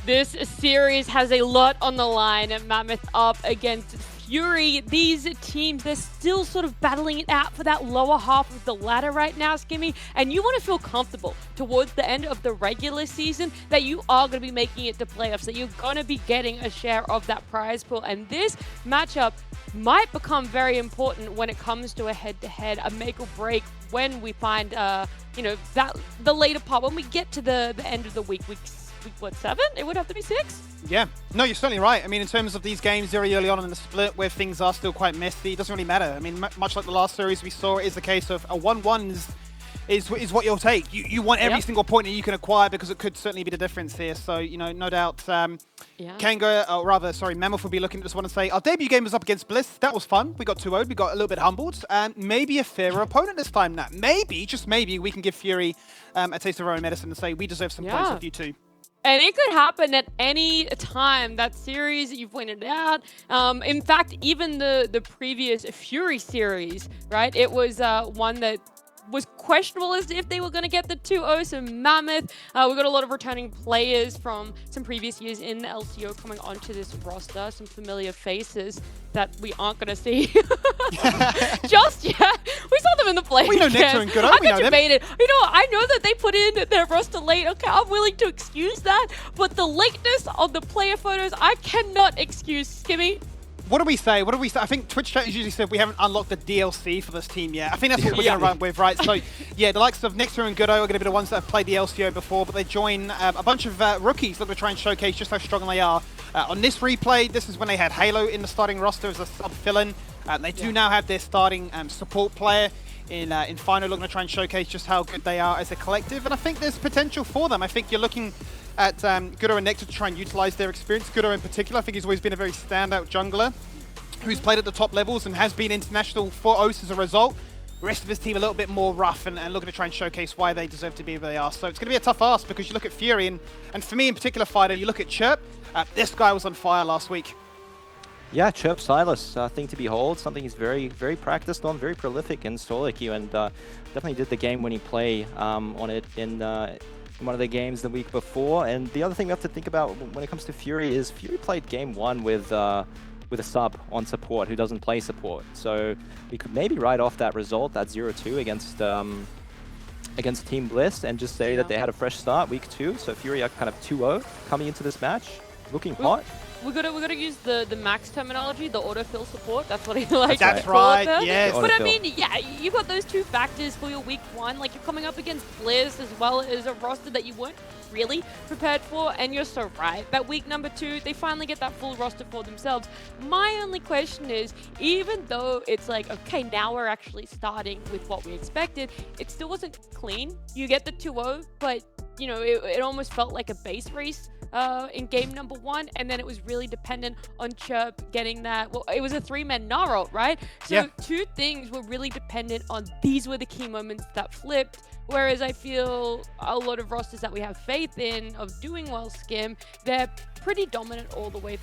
This series has a lot on the line. Mammoth up against Fury. These teams, they're still sort of battling it out for that lower half of the ladder right now, Skimmy. And you want to feel comfortable towards the end of the regular season that you are going to be making it to playoffs, that you're going to be getting a share of that prize pool. And this matchup might become very important when it comes to a head-to-head, a make or break when we find, that the later part, when we get to the end of the week 7? It would have to be 6? Yeah. No, you're certainly right. I mean, in terms of these games very early on in the split where things are still quite messy, it doesn't really matter. I mean, much like the last series we saw, it is the case of a 1-1 is what you'll take. You want every single point that you can acquire because it could certainly be the difference here. So, no doubt Mammoth will be looking at this one and say, our debut game was up against Bliss. That was fun. We got 2-0'd. We got a little bit humbled. Maybe a fairer opponent this time now. Maybe, just maybe, we can give Fury a taste of our own medicine and say, we deserve some points with you too. And it could happen at any time. That series that you pointed out. In fact, even the previous Fury series, right? It was one that was questionable as if they were going to get the 2-0. So Mammoth, we got a lot of returning players from some previous years in the LCO coming onto this roster. Some familiar faces that we aren't going to see just yet. We saw them in the play. We know Nectar and Goodo. I got debated. You know, I know that they put in their roster late. Okay, I'm willing to excuse that. But the lateness of the player photos, I cannot excuse. Skimmy. What do we say? I think Twitch chat usually said we haven't unlocked the DLC for this team yet. I think that's what we're going to run with, right? So, yeah, the likes of Nectar and Goodo are going to be the ones that have played the LCO before, but they join a bunch of rookies looking to try and showcase just how strong they are. On this replay, this is when they had Halo in the starting roster as a sub-fill-in. They do now have their starting support player in Final, looking to try and showcase just how good they are as a collective, and I think there's potential for them. I think you're looking at Goodo and Nectar to try and utilize their experience. Goodo in particular, I think he's always been a very standout jungler who's played at the top levels and has been international for OS as a result. The rest of his team a little bit more rough and looking to try and showcase why they deserve to be where they are. So it's going to be a tough ask because you look at Fury and for me in particular, Fido, you look at Chirp. This guy was on fire last week. Yeah, Chirp Silas, thing to behold, something he's very, very practiced on, very prolific in solo queue, and definitely did the game when he played on it in one of the games the week before. And the other thing we have to think about when it comes to Fury is Fury played game 1 with a sub on support who doesn't play support. So we could maybe write off that result, that 0-2 against Team Bliss, and just say that they had a fresh start week 2. So Fury are kind of 2-0 coming into this match, looking hot. We gotta use the Max terminology, the autofill support. That's what he likes. That's right. Yes. But I mean, yeah, you've got those two factors for your week 1. Like you're coming up against Blizz as well as a roster that you weren't really prepared for, and you're so right. That week number 2, they finally get that full roster for themselves. My only question is, even though it's like, okay, now we're actually starting with what we expected, it still wasn't clean. You get the 2-0, but you know, it almost felt like a base race in game number 1, and then it was really dependent on Chirp getting that. Well, it was a 3-man Gnarl, right? So two things were really dependent on these were the key moments that flipped. Whereas I feel a lot of rosters that we have faith in of doing well, Skim, they're pretty dominant all the way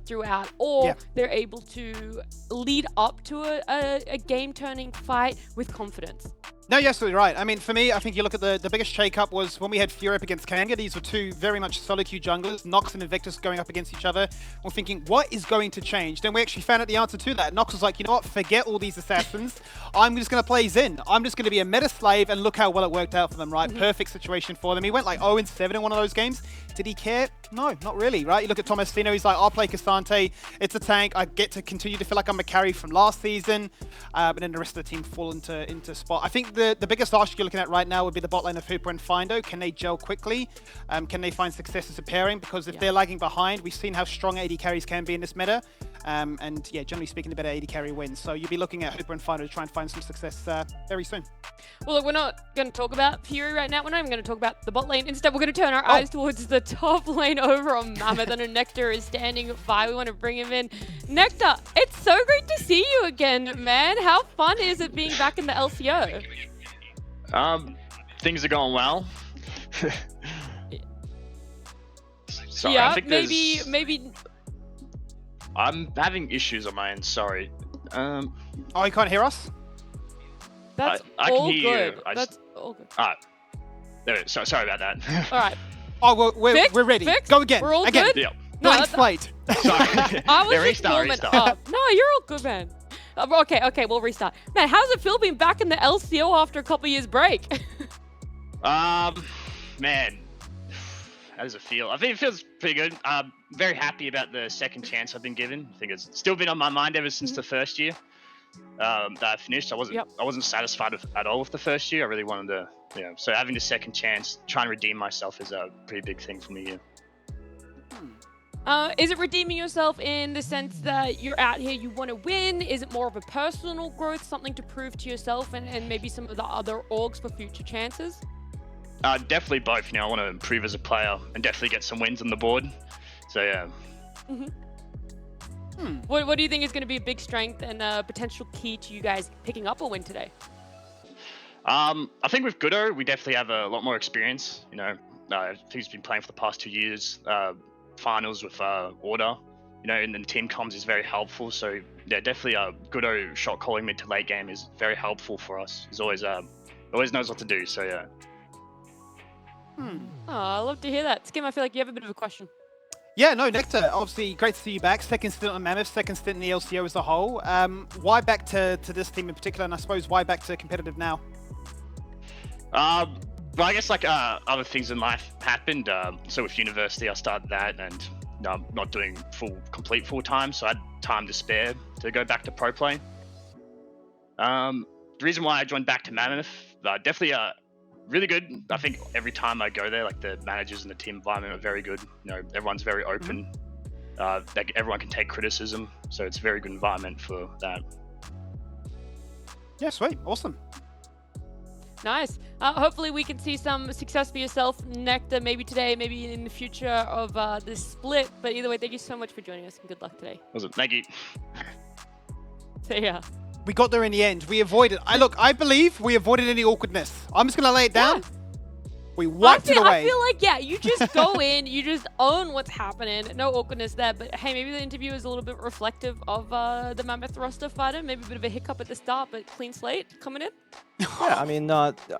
throughout, or they're able to lead up to a game-turning fight with confidence. No, you're absolutely right. I mean, for me, I think you look at the biggest shake-up was when we had Fury up against Kanga. These were two very much solo queue junglers, Nox and Invictus going up against each other. We're thinking, what is going to change? Then we actually found out the answer to that. Nox was like, you know what, forget all these assassins. I'm just going to play Zen. I'm just going to be a meta slave, and look how well it worked out for them, right? Perfect situation for them. He went like 0-7 in one of those games. Did he care? No, not really, right? You look at Tomasino, he's like, I'll play Cassante. It's a tank. I get to continue to feel like I'm a carry from last season. But then the rest of the team fall into spot. I think the biggest ask you're looking at right now would be the bot lane of Hooper and Findo. Can they gel quickly? Can they find success as a pairing? Because if they're lagging behind, we've seen how strong AD carries can be in this meta. And yeah, generally speaking, the better AD carry wins. So you'll be looking at Hooper and Findo to try and find some success very soon. Well, look, we're not going to talk about Fury right now. We're not even going to talk about the bot lane. Instead, we're going to turn our eyes towards the top lane over on Mammoth. I know Nectar is standing by. We want to bring him in. Nectar, it's so great to see you again, man. How fun is it being back in the LCO? Things are going well. Sorry, yeah, I think maybe. I'm having issues on my end. Sorry. Oh, you can't hear us? That's I all can hear good. you. That's all good. Alright. There it is. Sorry about that. All right. Oh, well, Fixed? we're ready. Fixed? Go again. We're all again. good? Yeah. No, Blank that's- slate. Sorry. I was Yeah, just restart, warming restart. up. No, you're all good, man. Okay, we'll restart. Man, how's it feel being back in the LCO after a couple years break? Man, how does it feel? I think it feels pretty good. Very happy about the second chance I've been given. I think it's still been on my mind ever since the first year that I finished. I wasn't satisfied at all with the first year. I really wanted to, so having the second chance, trying to redeem myself is a pretty big thing for me. Is it redeeming yourself in the sense that you're out here, you want to win? Is it more of a personal growth, something to prove to yourself and maybe some of the other orgs for future chances? Definitely both. I want to improve as a player and definitely get some wins on the board. So yeah. What do you think is going to be a big strength and a potential key to you guys picking up a win today? I think with Goodo, we definitely have a lot more experience. I think he's been playing for the past 2 years. Finals with Order, and then team comms is very helpful. So yeah, definitely Goodo shot calling mid to late game is very helpful for us. He's always knows what to do. So yeah. Oh, I love to hear that. Skim, I feel like you have a bit of a question. Yeah, no, Nectar, obviously great to see you back. Second stint on Mammoth, second stint in the LCO as a whole. Why back to this team in particular, and I suppose why back to competitive now? Well, I guess like other things in life happened. So with university, I started that, and I'm not doing complete full time, so I had time to spare to go back to pro play. The reason why I joined back to Mammoth, definitely really good. I think every time I go there, like the managers and the team environment are very good. Everyone's very open. Like everyone can take criticism, so it's a very good environment for that. Yeah, sweet, awesome. Nice. Hopefully we can see some success for yourself, Nectar, maybe today, maybe in the future of this split. But either way, thank you so much for joining us and good luck today. Awesome. Thank you. So yeah. We got there in the end. We avoided. I believe we avoided any awkwardness. I'm just gonna lay it down. Yeah. We wiped it away. I feel like, yeah, you just go in, you just own what's happening. No awkwardness there. But hey, maybe the interview is a little bit reflective of the Mammoth roster fighter. Maybe a bit of a hiccup at the start, but clean slate coming in. Yeah, I mean,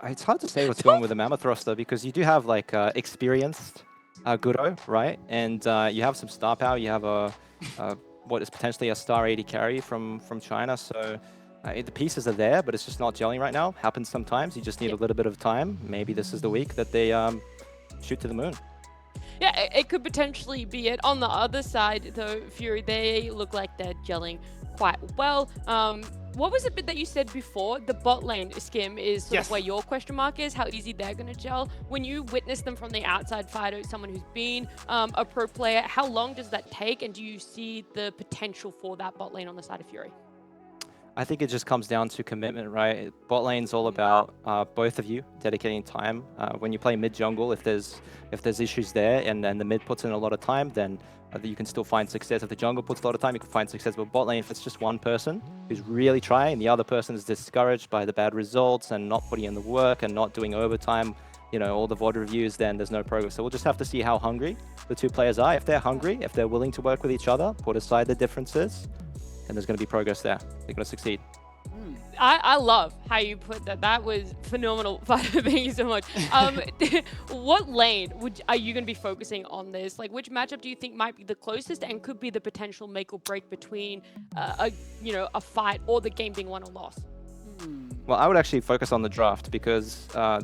it's hard to say what's going with the Mammoth roster because you do have like experienced Goodo, right? And you have some star power. You have a what is potentially a star 80 carry from China. So the pieces are there, but it's just not gelling right now. Happens sometimes. You just need a little bit of time. Maybe this is the week that they shoot to the moon. Yeah, it could potentially be it. On the other side, though, Fury, they look like they're gelling quite well. What was it that you said before? The bot lane, Skim, is sort of where your question mark is, how easy they're going to gel. When you witness them from the outside, Fido, someone who's been a pro player, how long does that take? And do you see the potential for that bot lane on the side of Fury? I think it just comes down to commitment, right? Bot lane's all about both of you dedicating time. When you play mid jungle, if there's issues there and the mid puts in a lot of time, then you can still find success. If the jungle puts a lot of time, you can find success. But bot lane, if it's just one person who's really trying, and the other person is discouraged by the bad results and not putting in the work and not doing overtime, all the VOD reviews, then there's no progress. So we'll just have to see how hungry the two players are. If they're hungry, if they're willing to work with each other, put aside the differences, and there's going to be progress there. They're going to succeed. I love how you put that. That was phenomenal. Thank you so much. What lane are you going to be focusing on this? Like, which matchup do you think might be the closest and could be the potential make or break between a fight or the game being won or lost? Well, I would actually focus on the draft because I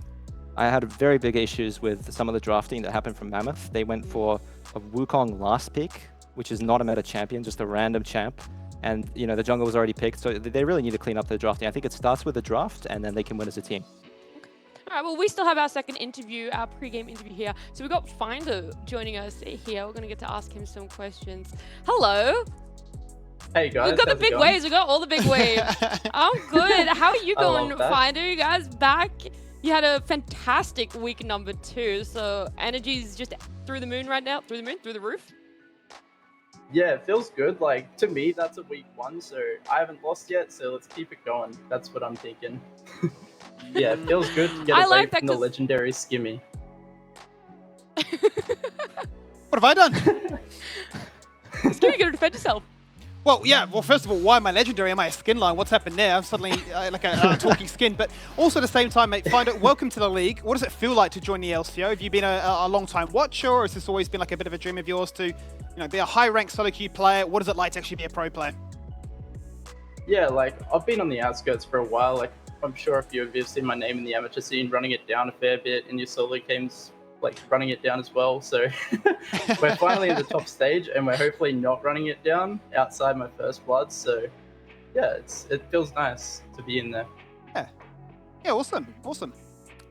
had very big issues with some of the drafting that happened from Mammoth. They went for a Wukong last pick, which is not a meta champion, just a random champ. And, the jungle was already picked, so they really need to clean up their drafting. I think it starts with the draft, and then they can win as a team. Okay. All right, well, we still have our second interview, our pre-game interview here. So we've got Finder joining us here. We're going to get to ask him some questions. Hello. Hey, guys. We've got the big waves. We've got all the big waves. I'm good. How are you going, Finder? You guys back? You had a fantastic week number 2, so energy's just through the moon right now. Through the moon? Through the roof? Yeah, it feels good. Like, to me, that's a week 1, so I haven't lost yet, so let's keep it going. That's what I'm thinking. Yeah, it feels good to get away from the legendary Skimmy. What have I done? Skimmy, you gotta defend yourself. Well, yeah. Well, first of all, why am I legendary? Am I a skin line? What's happened there? I'm suddenly like a talking skin. But also at the same time, mate, Finder, welcome to the league. What does it feel like to join the LCO? Have you been a long-time watcher, or has this always been like a bit of a dream of yours to, be a high-ranked solo queue player? What is it like to actually be a pro player? Yeah, like I've been on the outskirts for a while. Like I'm sure a few of you have seen my name in the amateur scene, running it down a fair bit in your solo games, like running it down as well. So we're finally in the top stage, and we're hopefully not running it down outside my first blood. So yeah, it feels nice to be in there. Yeah, awesome.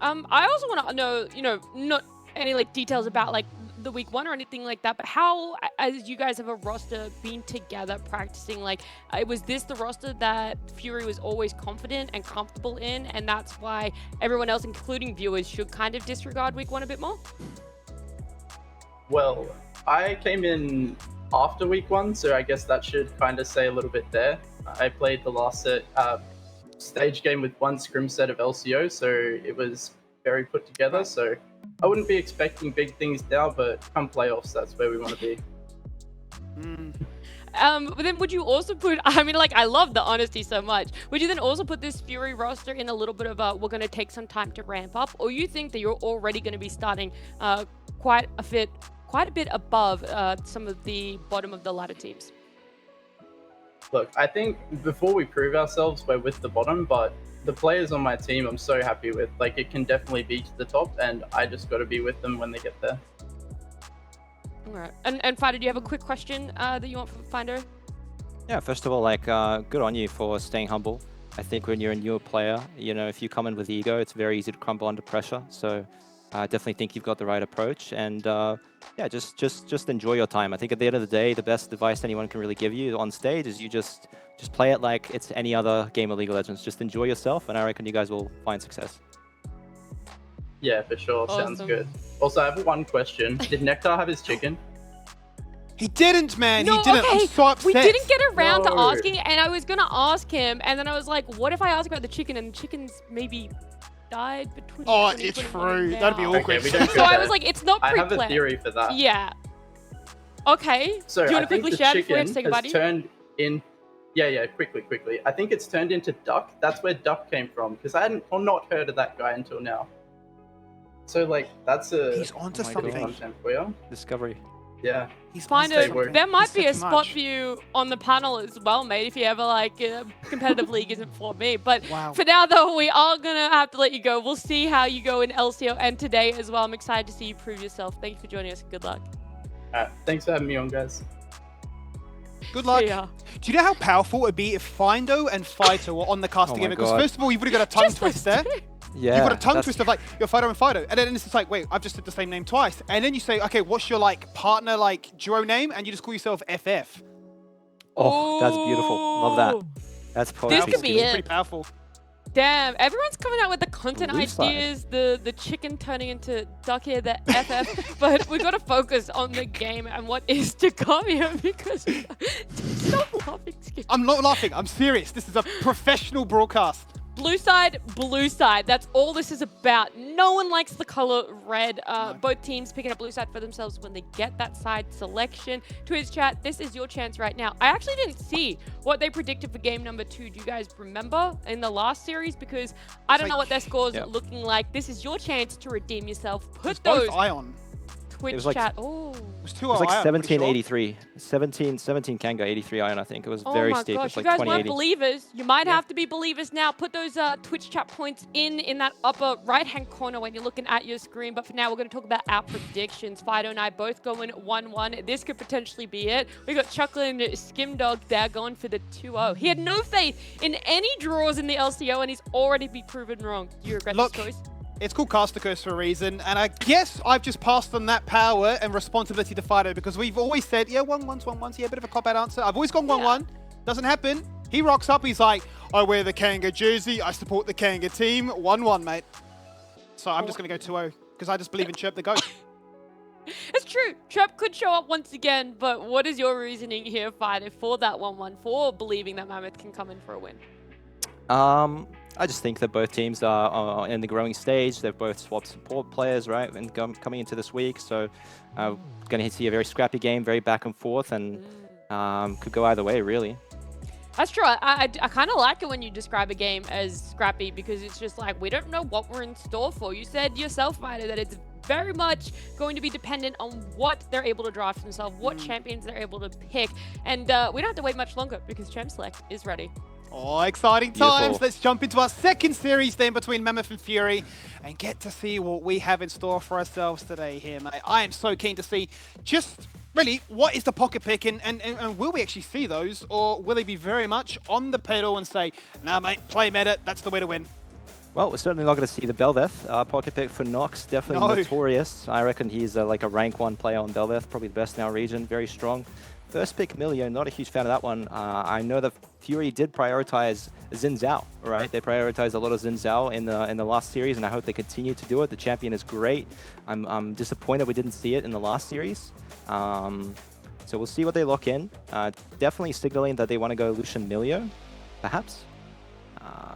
I also want to know, not any like details about like the week 1 or anything like that, but how, as you guys have a roster, been together practicing, like was this the roster that Fury was always confident and comfortable in, and that's why everyone else, including viewers, should kind of disregard week 1 a bit more? Well, I came in after week 1, so I guess that should kind of say a little bit there. I played the last stage game with 1 scrim set of LCO, so it was very put together. So I wouldn't be expecting big things now, but come playoffs, that's where we want to be. But then would you also put, I mean, like, I love the honesty so much. Would you then also put this Fury roster in a little bit of we're going to take some time to ramp up? Or you think that you're already going to be starting quite a bit above some of the bottom of the ladder teams? Look, I think before we prove ourselves, we're with the bottom, but the players on my team I'm so happy with. Like, it can definitely be to the top, and I just got to be with them when they get there. All right. And Finder, do you have a quick question that you want from Finder? Yeah, first of all, like, good on you for staying humble. I think when you're a newer player, if you come in with ego, it's very easy to crumble under pressure. So I definitely think you've got the right approach, and yeah, just enjoy your time. I think at the end of the day, the best advice anyone can really give you on stage is you just play it like it's any other game of League of Legends. Just enjoy yourself, and I reckon you guys will find success. Yeah, for sure. Awesome. Sounds good. Also, I have one question. Did Nectar have his chicken? He didn't, man. No, he didn't. okay. I'm so upset. We didn't get around to No. asking, and I was going to ask him, and then I was like, what if I ask about the chicken, and the chicken's maybe died between... Oh, it's true. That'd be awkward. Okay, we don't So go I there. was like, it's not I pre-planned. have a theory for that. Yeah. Okay. So Do you I want to think quickly the share before we have to chicken say goodbye to has you? turned in... Yeah, quickly. I think it's turned into duck. That's where duck came from, because I hadn't not heard of that guy until now. So, like, that's He's onto Oh my something. God. content for you. Discovery. Yeah. He's Find onto Stay woke. there might He's be said a too spot much. for you on the panel as well, mate, if you ever like competitive league isn't for me. But Wow. for now, though, we are gonna have to let you go. We'll see how you go in LCO and today as well. I'm excited to see you prove yourself. Thank you for joining us. Good luck. Thanks for having me on, guys. Good luck. Yeah. Do you know how powerful it would be if Findo and Fido were on the cast Oh together? my Because God. first of all, you would have got a tongue Just twist there. Yeah, You've got a tongue that's- twist of like, you're Fido and Fido. And then it's just like, wait, I've just said the same name twice. And then you say, okay, what's your like partner like duo name? And you just call yourself FF. Oh, that's beautiful. Love that. That's poetry. This could be It's it. pretty powerful. Damn, everyone's coming out with the content Blue side. ideas, the chicken turning into duck here, the FF, but we got to focus on the game and what is to come here because stop laughing, Skip. I'm not laughing. I'm serious. This is a professional broadcast. Blue side. That's all this is about. No one likes the color red. Both teams picking up blue side for themselves when they get that side selection. Twitch chat, this is your chance right now. I actually didn't see what they predicted for game number 2. Do you guys remember in the last series? Because I don't know what their scores are looking like. This is your chance to redeem yourself. Put It's both those Ion. Twitch It was like- chat. Oh. It was 2 It was like Ion, pretty sure. 1783. 17 Kanga, 83 Iron, I think. It was Oh very my steep. gosh, It's you like guys weren't 2080. believers. You might have to be believers now. Put those Twitch chat points in that upper right-hand corner when you're looking at your screen. But for now, we're going to talk about our predictions. Fido and I both going 1-1. This could potentially be it. We got Chuckling Skimdog there going for the 2-0. He had no faith in any draws in the LCO, and he's already been proven wrong. Do you regret Look, this choice? It's called Caster Curse for a reason, and I guess I've just passed on that power and responsibility to Fido because we've always said, yeah, 1-1's, yeah, a bit of a cop-out answer. I've always gone 1-1. Doesn't happen. He rocks up, he's like, I wear the Kanga jersey, I support the Kanga team, 1-1, mate. So I'm just going to go 2-0 because I just believe in Chirp the GOAT. It's true. Trap could show up once again, but what is your reasoning here, Fido, for that 1-1, for believing that Mammoth can come in for a win? I just think that both teams are in the growing stage. They've both swapped support players, right, and coming into this week. So going to see a very scrappy game, very back and forth. And Could go either way, really. That's true. I kind of like it when you describe a game as scrappy because it's just like, we don't know what we're in store for. You said yourself, Fighter, that it's very much going to be dependent on what they're able to draft themselves, what champions they're able to pick. And we don't have to wait much longer because Champ Select is ready. Oh, exciting times. Let's jump into our second series then between Mammoth and Fury and get to see what we have in store for ourselves today here, mate. I am so keen to see just really what is the pocket pick and will we actually see those, or will they be very much on the pedal and say, nah, mate, play meta, that's the way to win? Well, we're certainly not going to see the Bel'Veth. Pocket pick for Nox, definitely notorious. I reckon he's like a rank 1 player on Bel'Veth, probably the best in our region, very strong. First pick, Milio, not a huge fan of that one. I know that Fury did prioritize Xin Zhao, right? They prioritized a lot of Xin Zhao in the last series, and I hope they continue to do it. The champion is great. I'm disappointed we didn't see it in the last series. So we'll see what they lock in. Definitely signaling that they want to go Lucian Milio, perhaps.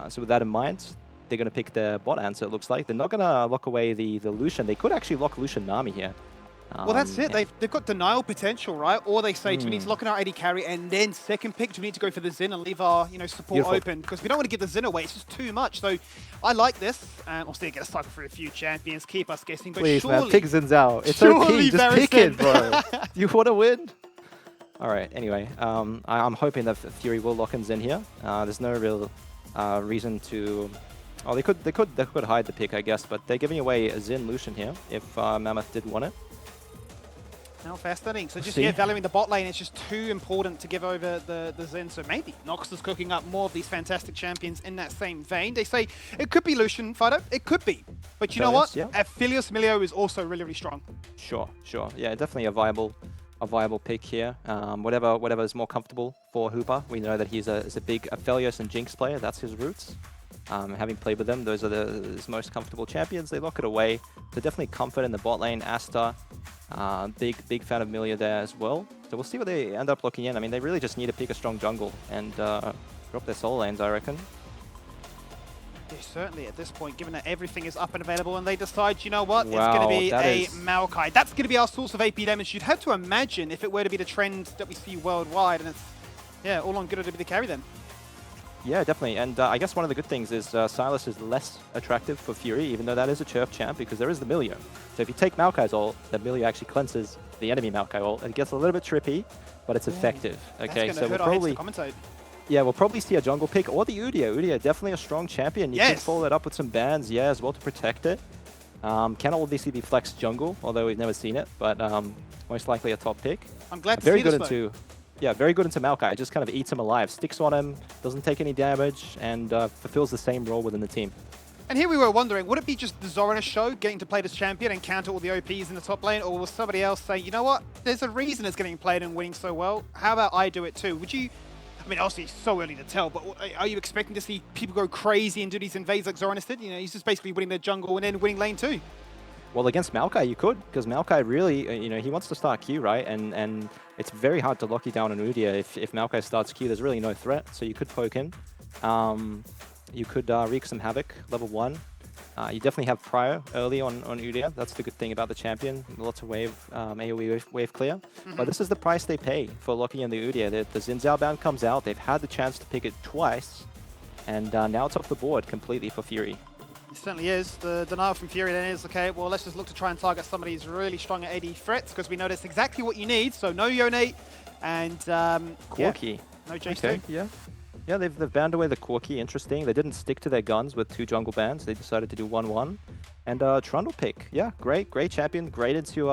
So with that in mind, they're going to pick the bot answer, it looks like. They're not going to lock away the Lucian. They could actually lock Lucian Nami here. Well, that's it. They've got denial potential, right? Or they say, do we need to lock in our AD carry and then second pick? Do we need to go for the Xin and leave our support open? Because we don't want to give the Xin away. It's just too much. So I like this. We'll still get a cycle for a few champions. Keep us guessing. But please, surely, man, pick Xin Zhao. It's okay. Just pick it, bro. You want to win? All right. Anyway, I'm hoping that Fury will lock in Xin here. There's no real reason to... Oh, they could hide the pick, I guess. But they're giving away a Xin Lucian here if Mammoth did want it. How fascinating. So just valuing the bot lane, it's just too important to give over the Zen. So maybe Nox is cooking up more of these fantastic champions in that same vein. They say it could be Lucian, Fido. It could be. But you know what? Yeah. Aphelios Milio is also really, really strong. Sure. Yeah, definitely a viable pick here. Whatever is more comfortable for Hooper. We know that he's a big Aphelios and Jinx player. That's his roots. Having played with them, those are his most comfortable champions. They lock it away. So definitely comfort in the bot lane. Asta, big fan of Milio there as well. So we'll see what they end up locking in. I mean, they really just need to pick a strong jungle and drop their soul lanes, I reckon. Yeah, certainly at this point, given that everything is up and available, and they decide, you know what, it's going to be a Maokai. That's going to be our source of AP damage. You'd have to imagine if it were to be the trend that we see worldwide, and it's, all on good to be the carry then. Yeah, definitely. And I guess one of the good things is Sylas is less attractive for Fury, even though that is a Chirp champ, because there is the Milio. So if you take Maokai's ult, the Milio actually cleanses the enemy Maokai ult. It gets a little bit trippy, but it's effective. Okay, so we'll probably see a jungle pick or the Udyr. Udyr, definitely a strong champion. You can follow that up with some bans, as well to protect it. Can obviously be flex jungle, although we've never seen it, but most likely a top pick. I'm glad to see this, very good into Maokai. Just kind of eats him alive, sticks on him, doesn't take any damage, and fulfills the same role within the team. And here we were wondering, would it be just the Zoranis show getting to play this champion and counter all the OPs in the top lane, or will somebody else say, you know what, there's a reason it's getting played and winning so well. How about I do it too? Would you... I mean, obviously, it's so early to tell, but are you expecting to see people go crazy and do these invades like Zoranis did? He's just basically winning the jungle and then winning lane too. Well, against Maokai, you could, because Maokai really, he wants to start Q, right? And it's very hard to lock you down on Udyr. If Maokai starts Q, there's really no threat, so you could poke in. You could wreak some havoc, level 1. You definitely have Prio early on Udyr. That's the good thing about the champion. Lots of AoE wave clear. But this is the price they pay for locking in the Udyr. The Xin Zhao ban comes out. They've had the chance to pick it twice, and now it's off the board completely for Fury. It certainly is. The denial from Fury then is, okay, well, let's just look to try and target somebody who's really strong at AD threats, because we know that's exactly what you need. So no Yone and Corki. No Jace okay, yeah, they've banned away the Corki. Interesting. They didn't stick to their guns with 2 jungle bans. They decided to do 1-1. And Trundle pick. Yeah, great champion. Great into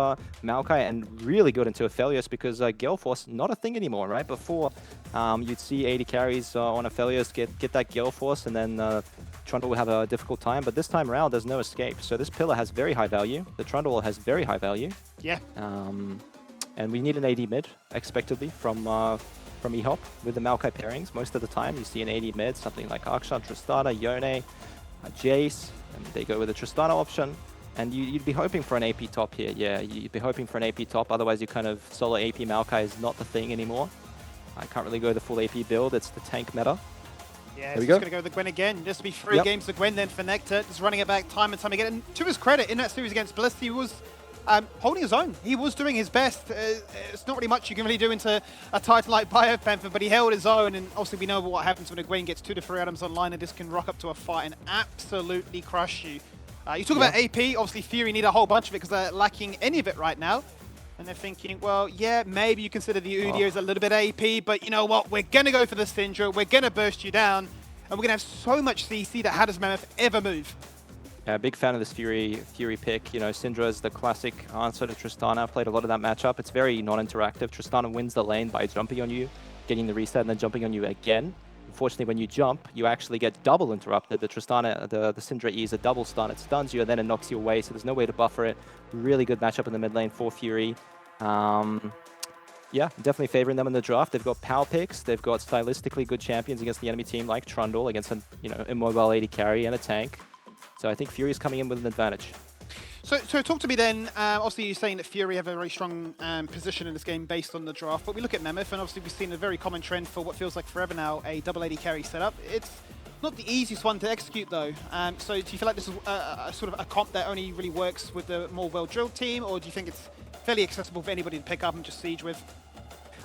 Maokai, and really good into Aphelios, because Gale Force, not a thing anymore, right? Before, you'd see 80 carries on Aphelios get that Gale Force, and then Trundle will have a difficult time. But this time around, there's no escape. So this pillar has very high value. The Trundle has very high value. Yeah. And we need an AD mid, expectedly, from eHop with the Maokai pairings. Most of the time, you see an AD mid, something like Akshan, Tristana, Yone, Jace, and they go with a Tristana option. And you'd be hoping for an AP top here. Yeah, you'd be hoping for an AP top. Otherwise, you kind of solo AP Maokai is not the thing anymore. I can't really go the full AP build. It's the tank meta. Yeah, he's just going to go with the Gwen again. Just to be 3 games to Gwen then for Nectar. Just running it back time and time again. And to his credit, in that series against Bliss, he was holding his own. He was doing his best. It's not really much you can really do into a title like Biopanther, but he held his own, and obviously we know what happens when a Gwen gets 2 to 3 items online, and this can rock up to a fight and absolutely crush you. You talk about AP, obviously Fury need a whole bunch of it because they're lacking any of it right now. And they're thinking, well, yeah, maybe you consider the Udyr as a little bit AP, but you know what? We're going to go for the Syndra, we're going to burst you down, and we're going to have so much CC that how does Mammoth ever move? Yeah, big fan of this Fury pick. You know, Syndra is the classic answer to Tristana. I've played a lot of that matchup. It's very non-interactive. Tristana wins the lane by jumping on you, getting the reset, and then jumping on you again. Unfortunately, when you jump, you actually get double interrupted. The Tristana, the Syndra E is a double stun. It stuns you and then it knocks you away, so there's no way to buffer it. Really good matchup in the mid lane for Fury. Yeah, definitely favoring them in the draft. They've got power picks. They've got stylistically good champions against the enemy team like Trundle, against an immobile AD carry and a tank. So I think Fury's coming in with an advantage. So talk to me then, obviously you're saying that Fury have a very strong position in this game based on the draft, but we look at Mammoth and obviously we've seen a very common trend for what feels like forever now, a double AD carry setup. It's not the easiest one to execute though, so do you feel like this is a sort of a comp that only really works with the more well-drilled team, or do you think it's fairly accessible for anybody to pick up and just siege with?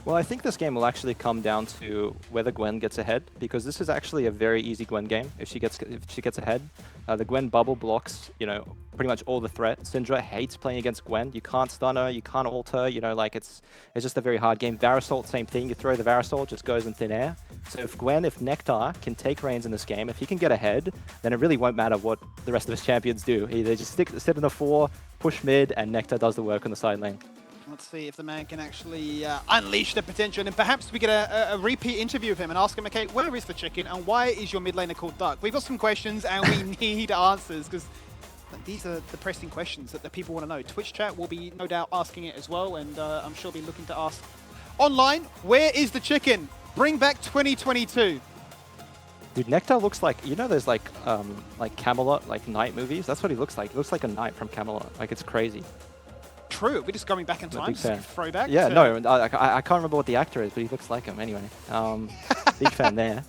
Well, I think this game will actually come down to whether Gwen gets ahead, because this is actually a very easy Gwen game if she gets ahead. The Gwen bubble blocks, pretty much all the threat. Syndra hates playing against Gwen. You can't stun her, you can't ult her, like it's just a very hard game. Varusol, same thing. You throw the Varusol, it just goes in thin air. So if Nectar can take reins in this game, if he can get ahead, then it really won't matter what the rest of his champions do. They just sit in the 4, push mid, and Nectar does the work on the side lane. Let's see if the man can actually unleash the potential, and perhaps we get a repeat interview of him and ask him, okay, where is the chicken and why is your mid laner called Duck? We've got some questions and we need answers, because these are the pressing questions that the people want to know. Twitch chat will be no doubt asking it as well, and I'm sure be looking to ask online, where is the chicken? Bring back 2022. Dude, Nectar looks like, there's like Camelot, like knight movies? That's what he looks like. He looks like a knight from Camelot. Like, it's crazy. True, we're just going back in time, throwback. Yeah, no, I can't remember what the actor is, but he looks like him anyway. Big fan there.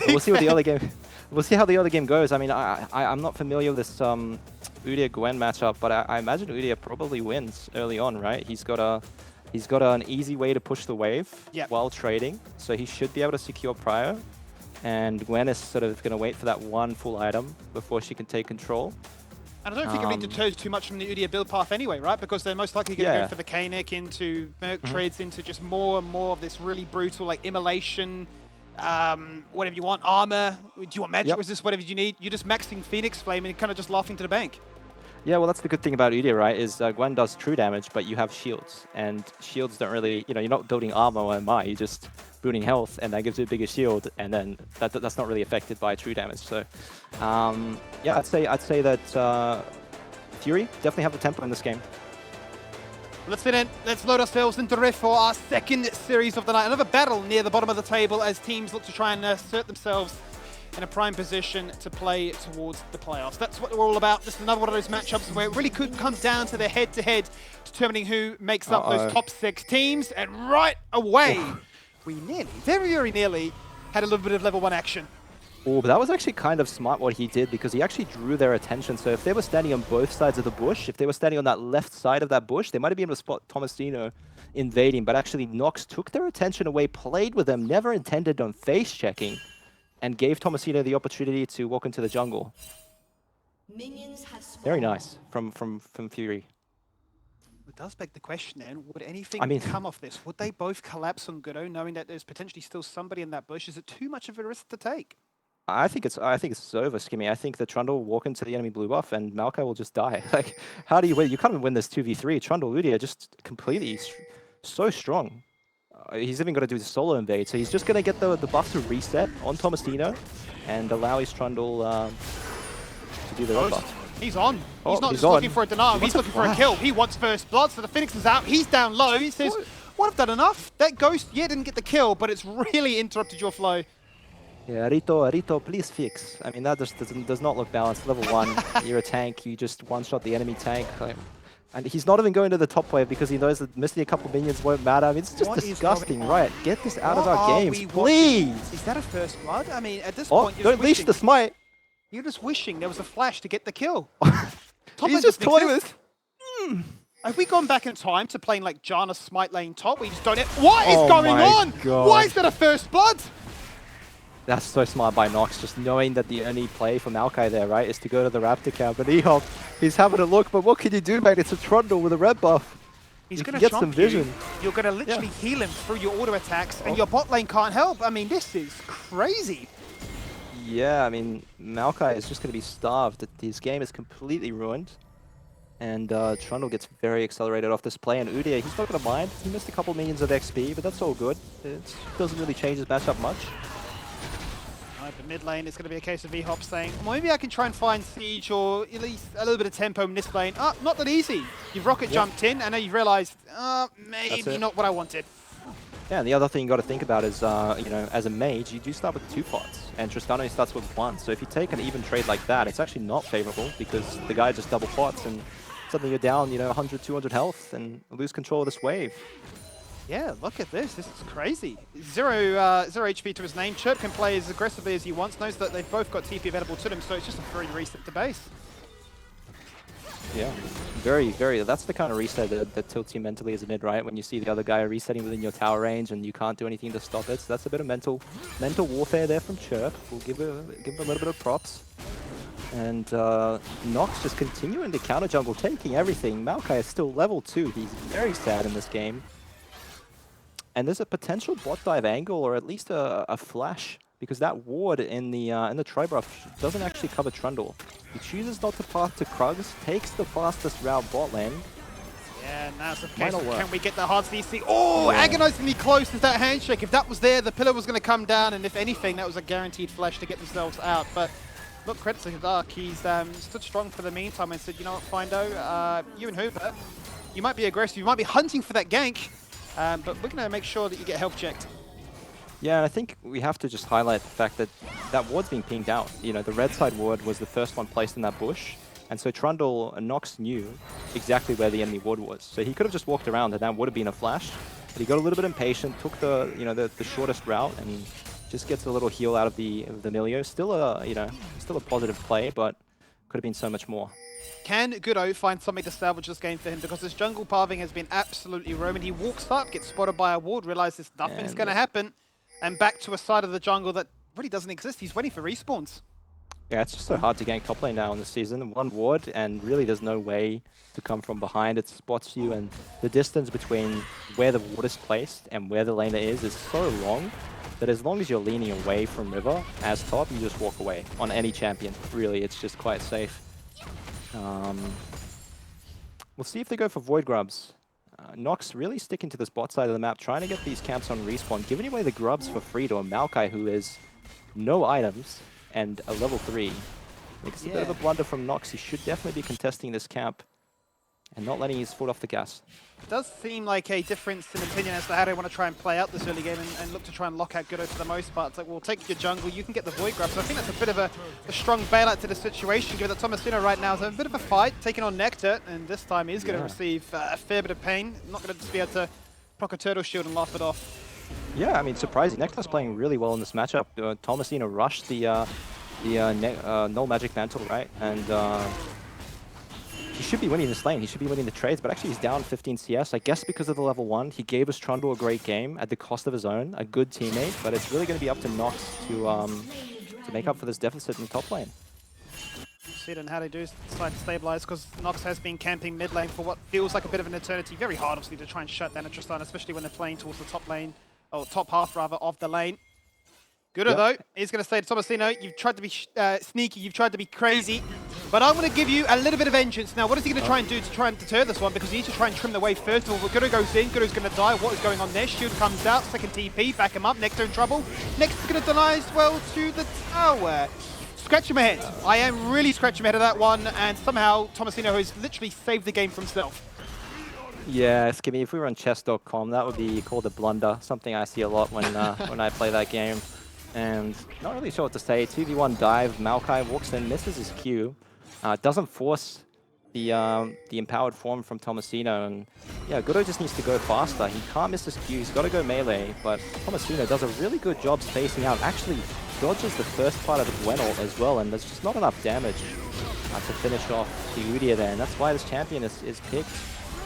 We'll see what the other game. We'll see how the other game goes. I mean, I'm not familiar with this Udyr Gwen matchup, but I imagine Udyr probably wins early on, right? He's got an easy way to push the wave while trading, so he should be able to secure prio. And Gwen is sort of going to wait for that one full item before she can take control. And I don't think it really deters too much from the Udyr build path anyway, right? Because they're most likely going to go for the K-Nick into Merc trades, into just more and more of this really brutal, like, immolation, whatever you want, armor. Do you want magic resist, whatever you need? You're just maxing Phoenix Flame and kind of just laughing to the bank. Yeah, well, that's the good thing about Udyr, right? Is Gwen does true damage, but you have shields. And shields don't really, you're not building armor or MI, you're just booting health, and that gives you a bigger shield, and then that's not really affected by true damage. So, yeah, I'd say that Fury definitely have the tempo in this game. Let's fit in. Let's load ourselves into Rift for our second series of the night. Another battle near the bottom of the table as teams look to try and assert themselves in a prime position to play towards the playoffs. That's what we're all about. This is another one of those matchups where it really could come down to the head-to-head, determining who makes up those top 6 teams. And right away, we very, very nearly had a little bit of level 1 action. Oh, but that was actually kind of smart what he did, because he actually drew their attention. So if they were standing on both sides of the bush, if they were standing on that left side of that bush, they might have been able to spot Tomasino invading, but actually Nox took their attention away, played with them, never intended on face checking, and gave Tomasino the opportunity to walk into the jungle. Very nice from Fury. It does beg the question then, would anything come off this? Would they both collapse on Gudo, knowing that there's potentially still somebody in that bush? Is it too much of a risk to take? I think it's over, Skimmy. I think the Trundle will walk into the enemy blue buff and Maokai will just die. Like, how do you win? You can't even win this 2v3. Trundle Udyr just completely so strong. He's even got to do the solo invade, so he's just going to get the buff to reset on Tomasino and allow his Trundle to do the red buff. He's on. He's not just looking for a denial, he's looking for a kill. He wants first blood, so the Phoenix is out. He's down low. He says, what, I've done enough? That Ghost, didn't get the kill, but it's really interrupted your flow. Yeah, Rito, please fix. I mean, that just does not look balanced. Level 1, you're a tank, you just one-shot the enemy tank. And he's not even going to the top wave because he knows that missing a couple minions won't matter. I mean, it's just disgusting, right? Get this out of our games, please! Is that a first blood? I mean, at this point, you're don't leash the smite! You're just wishing there was a flash to get the kill. He's just toying with... Have we gone back in time to playing like Janna Smite lane top? We just don't. What is Oh going my on? God. Why is that a first blood? That's so smart by Nox, just knowing that the only play for Maokai there, right, is to go to the Raptor camp. And Ehop, he's having a look, but what can you do, mate? It's a Trundle with a red buff. He's You going can to get some chomp you. vision. You're going to literally heal him through your auto attacks, and your bot lane can't help. I mean, this is crazy. Yeah, I mean, Maokai is just going to be starved. His game is completely ruined. And Trundle gets very accelerated off this play, and Udyr, he's not going to mind. He missed a couple minions of XP, but that's all good. It doesn't really change his matchup much. The mid lane, it's going to be a case of Ehop saying, well, maybe I can try and find Siege or at least a little bit of tempo in this lane. Not that easy. You've rocket jumped in, and now you've realized, maybe not what I wanted. Yeah, and the other thing you got to think about is, you know, as a mage, you do start with 2 pots, and Tristano starts with 1. So if you take an even trade like that, it's actually not favorable because the guy just double pots, and suddenly you're down, you know, 100, 200 health, and lose control of this wave. Yeah, look at this. This is crazy. Zero HP to his name. Chirp can play as aggressively as he wants. Knows that they've both got TP available to them, so it's just a free reset to base. Yeah, very, very. That's the kind of reset that tilts you mentally as a mid, right? When you see the other guy resetting within your tower range and you can't do anything to stop it. So that's a bit of mental warfare there from Chirp. We'll give him a little bit of props. And Nox just continuing to counter jungle, taking everything. Maokai is still level 2. He's very sad in this game. And there's a potential bot dive angle, or at least a flash, because that ward in the try buff doesn't actually cover Trundle. He chooses not to path to Krugs, takes the fastest route bot lane. Yeah, now it's the case of, can we get the hard CC? Oh, yeah. Agonizingly close is that handshake. If that was there, the pillar was going to come down, and if anything, that was a guaranteed flash to get themselves out. But look, credit to Dark. He's stood strong for the meantime and said, you know what, Findo, you and Hoover, you might be aggressive, you might be hunting for that gank, but we're going to make sure that you get health checked. Yeah, and I think we have to just highlight the fact that that ward's being pinged out. You know, the red side ward was the first one placed in that bush, and so Trundle and Nox knew exactly where the enemy ward was. So he could have just walked around and that would have been a flash, but he got a little bit impatient, took the, you know, the shortest route, and just gets a little heal out of the Milio. Still a, you know, still a positive play, but could have been so much more. Can Goodo find something to salvage this game for him? Because this jungle pathing has been absolutely roaming. He walks up, gets spotted by a ward, realizes nothing's going to happen, and back to a side of the jungle that really doesn't exist. He's waiting for respawns. Yeah, it's just so hard to gank top lane now in this season. One ward, and really there's no way to come from behind. It spots you, and the distance between where the ward is placed and where the laner is so long that as long as you're leaning away from River as top, you just walk away on any champion. Really, it's just quite safe. We'll see if they go for Void Grubs. Nox really sticking to this bot side of the map, trying to get these camps on respawn, giving away the grubs for free to a Maokai who is no items and a level 3. It's a bit of a blunder from Nox. He should definitely be contesting this camp and not letting his foot off the gas. It does seem like a difference in opinion as to how they want to try and play out this early game and look to try and lock out Goodo for the most part. It's like, we'll take your jungle, you can get the Void Grab. So I think that's a bit of a strong bailout to the situation, given that Tomasino right now is a bit of a fight, taking on Nectar, and this time he's going to receive a fair bit of pain. Not going to just be able to proc a turtle shield and laugh it off. Yeah, I mean, surprising. Nectar's playing really well in this matchup. Tomasino rushed the Null Magic Mantle, right? And he should be winning this lane. He should be winning the trades, but actually he's down 15 CS. I guess because of the level 1, he gave us Trundle a great game at the cost of his own, a good teammate, but it's really going to be up to Nox to make up for this deficit in the top lane. See it and how they do decide to stabilize, because Nox has been camping mid lane for what feels like a bit of an eternity. Very hard, obviously, to try and shut down a Tristana, especially when they're playing towards the top lane, or top half, rather, of the lane. Goodo, though, he's going to say to Tomasino, you've tried to be sneaky, you've tried to be crazy, but I'm going to give you a little bit of vengeance. Now, what is he going to try and do to try and deter this one? Because he needs to try and trim the wave first of all. But Goodo goes in, Goodo's going to die. What is going on there? Shield comes out, second TP, back him up. Nectar in trouble. Nectar's going to deny as well to the tower. Scratching my head. I am really scratching my head of that one, and somehow Tomasino has literally saved the game for himself. Yeah, Skimmy, if we were on chess.com, that would be called a blunder. Something I see a lot when when I play that game. And not really sure what to say. 2v1 dive, Maokai walks in, misses his Q. Doesn't force the empowered form from Tomasino. And yeah, Goodo just needs to go faster. He can't miss his Q, he's got to go melee. But Tomasino does a really good job spacing out. Actually dodges the first part of the Gwen ult as well. And there's just not enough damage to finish off the Udyr there. And that's why this champion is picked.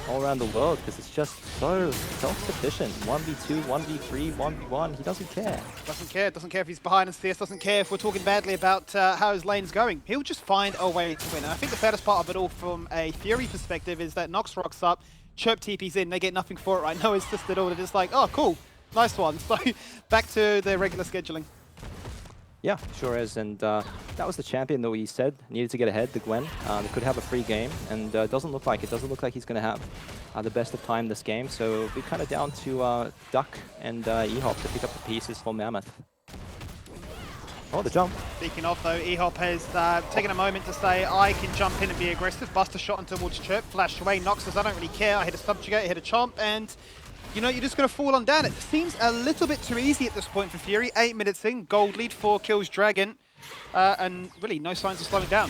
all around the world because it's just so self-sufficient. 1v2, 1v3, 1v1, he doesn't care. Doesn't care if he's behind in CS, doesn't care if we're talking badly about how his lane's going. He'll just find a way to win. And I think the saddest part of it all from a Fury perspective is that Nox rocks up, Chirp TP's in, they get nothing for it right now. It's just at all. They're just like, oh, cool, nice one. So back to their regular scheduling. Yeah, sure is, and that was the champion that we said needed to get ahead, the Gwen. They could have a free game, and it doesn't look like he's going to have the best of time this game, so we're kind of down to Duck and E-Hop to pick up the pieces for Mammoth. Oh, the jump. Speaking of, though, E-Hop has taken a moment to say, I can jump in and be aggressive, bust a shot on towards Chirp, flash away, Nox says, I don't really care, I hit a subjugate, I hit a chomp, and you know, you're just going to fall on down. It seems a little bit too easy at this point for Fury. 8 minutes in, gold lead, 4 kills Dragon, and really no signs of slowing down.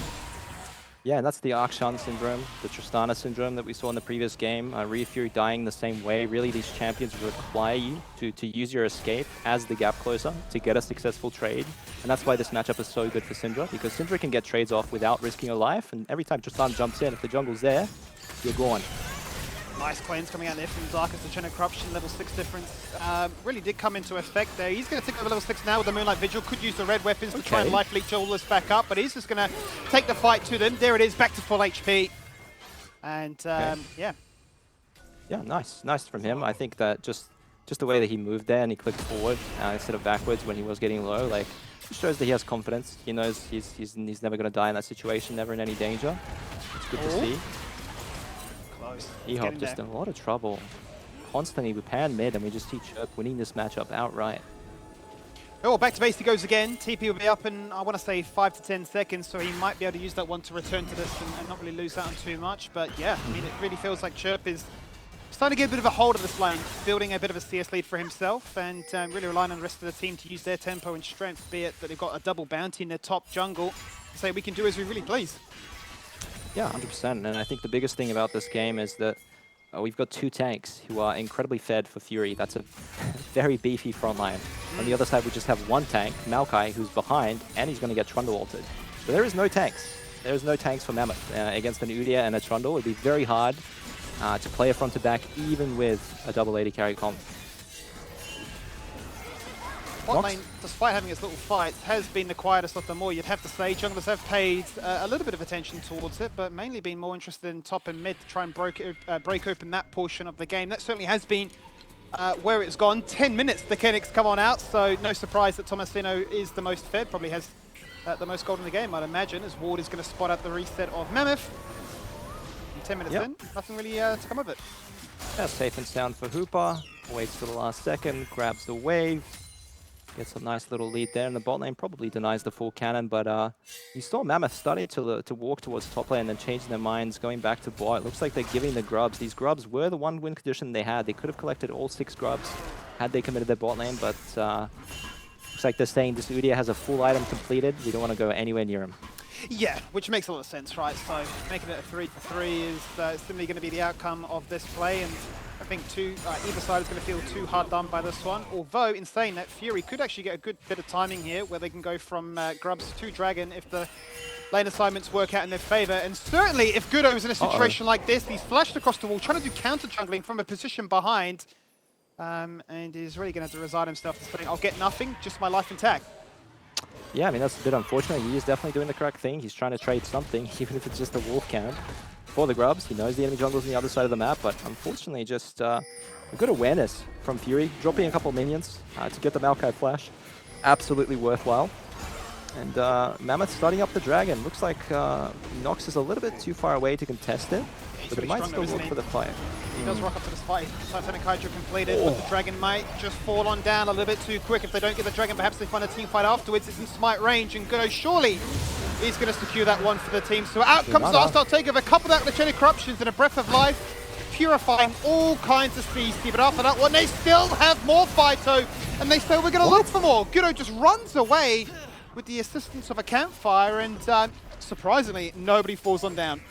Yeah, and that's the Akshan syndrome, the Tristana syndrome that we saw in the previous game. Rhea Fury dying the same way. Really, these champions require you to use your escape as the gap closer to get a successful trade. And that's why this matchup is so good for Syndra, because Syndra can get trades off without risking your life. And every time Tristana jumps in, if the jungle's there, you're gone. Nice cleanse coming out there from Darkest, the Channel Corruption, level 6 difference. Really did come into effect there. He's going to take over level 6 now with the Moonlight Vigil. Could use the red weapons to try and life leech all this back up, but he's just going to take the fight to them. There it is, back to full HP. And yeah. Yeah, nice from him. I think that just the way that he moved there and he clicked forward instead of backwards when he was getting low, like, it shows that he has confidence. He knows he's never going to die in that situation, never in any danger. It's good to see. E-Hop just in a lot of trouble. Constantly we pan mid and we just see Chirp winning this matchup outright. Oh, back to base he goes again. TP will be up in, I want to say, 5 to 10 seconds, so he might be able to use that one to return to this and not really lose out on too much. But yeah, I mean, it really feels like Chirp is starting to get a bit of a hold of this lane, building a bit of a CS lead for himself, and really relying on the rest of the team to use their tempo and strength, be it that they've got a double bounty in their top jungle. So we can do as we really please. Yeah, 100%. And I think the biggest thing about this game is that we've got 2 tanks who are incredibly fed for Fury. That's a very beefy front line. On the other side, we just have 1 tank, Maokai, who's behind, and he's going to get Trundle ulted. So there is no tanks. There is no tanks for Mammoth. Against an Udyr and a Trundle, it would be very hard to play a front to back, even with a double AD carry comp. Bot lane, despite having its little fights, has been the quietest of them all. You'd have to say junglers have paid a little bit of attention towards it, but mainly been more interested in top and mid to try and break open that portion of the game. That certainly has been where it's gone. 10 minutes the Kenix come on out, so no surprise that Tomasino is the most fed, probably has the most gold in the game, I'd imagine, as Ward is going to spot out the reset of Mammoth. And 10 minutes in, nothing really to come of it. Yeah, safe and sound for Hooper. Waits for the last second, grabs the wave. Gets a nice little lead there, and the bot lane probably denies the full cannon, but you saw Mammoth starting to walk towards top lane and then changing their minds, going back to bot. It looks like they're giving the grubs. These grubs were the 1 win condition they had. They could have collected all 6 grubs had they committed their bot lane, but looks like they're saying this Udyr has a full item completed. We don't want to go anywhere near him. Yeah, which makes a lot of sense, right? So making it a 3-3 is simply going to be the outcome of this play, and I think either side is going to feel too hard done by this one. Although, in saying that, Fury could actually get a good bit of timing here, where they can go from Grubs to Dragon if the lane assignments work out in their favor. And certainly, if Gudo is in a situation like this, he's flashed across the wall, trying to do counter jungling from a position behind, and he's really going to have to resign himself to saying, I'll get nothing, just my life intact. Yeah, I mean, that's a bit unfortunate. He is definitely doing the correct thing. He's trying to trade something, even if it's just a wolf count. For the grubs, he knows the enemy jungle's on the other side of the map, but unfortunately just a good awareness from Fury, dropping a couple of minions to get the Maokai flash. Absolutely worthwhile. And Mammoth starting up the Dragon. Looks like Nox is a little bit too far away to contest it, but it might still work for the fight. He does rock up to this fight. Titanic Hydra completed, but the Dragon might just fall on down a little bit too quick. If they don't get the Dragon, perhaps they find a team fight afterwards. It's in smite range, and Gudo surely he's going to secure that one for the team. So out comes the hostile takeover, couple that with Chenic Corruptions and a Breath of Life, purifying all kinds of CC. But after that one, they still have more Phyto, and they say we're going to look for more. Gudo just runs away with the assistance of a campfire, and surprisingly, nobody falls on down.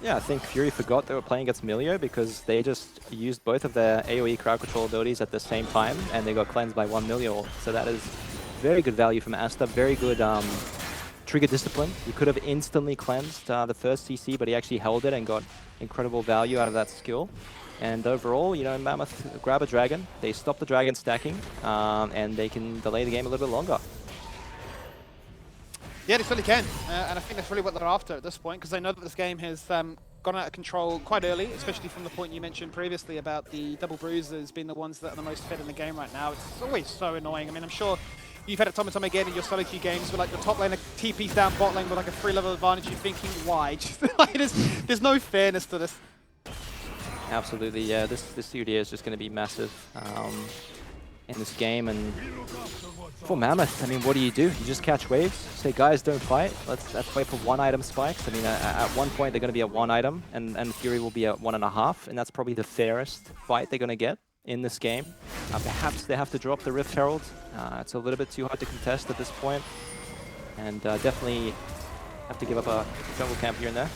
Yeah, I think Fury forgot they were playing against Milio because they just used both of their AoE crowd control abilities at the same time, and they got cleansed by 1 Milio. So that is very good value from Asta, very good Trigger Discipline. You could have instantly cleansed the first CC, but he actually held it and got incredible value out of that skill. And overall, you know, Mammoth grab a dragon, they stop the dragon stacking, and they can delay the game a little bit longer. Yeah, they certainly can, and I think that's really what they're after at this point, because they know that this game has gone out of control quite early, especially from the point you mentioned previously about the double bruisers being the ones that are the most fed in the game right now. It's always so annoying. I mean, I'm sure you've had it time and time again in your solo queue games where like the top laner TP's down bot lane with like a 3-level advantage. You're thinking, why? Just, like, there's no fairness to this. Absolutely, yeah. This UDA is just going to be massive in this game. And for Mammoth, I mean, what do? You just catch waves, say, guys, don't fight. Let's wait for 1-item spikes. I mean, at one point, they're going to be at 1 item, and Fury will be at 1.5, and that's probably the fairest fight they're going to get in this game. Perhaps they have to drop the Rift Herald. It's a little bit too hard to contest at this point, and definitely have to give up a jungle camp here and there.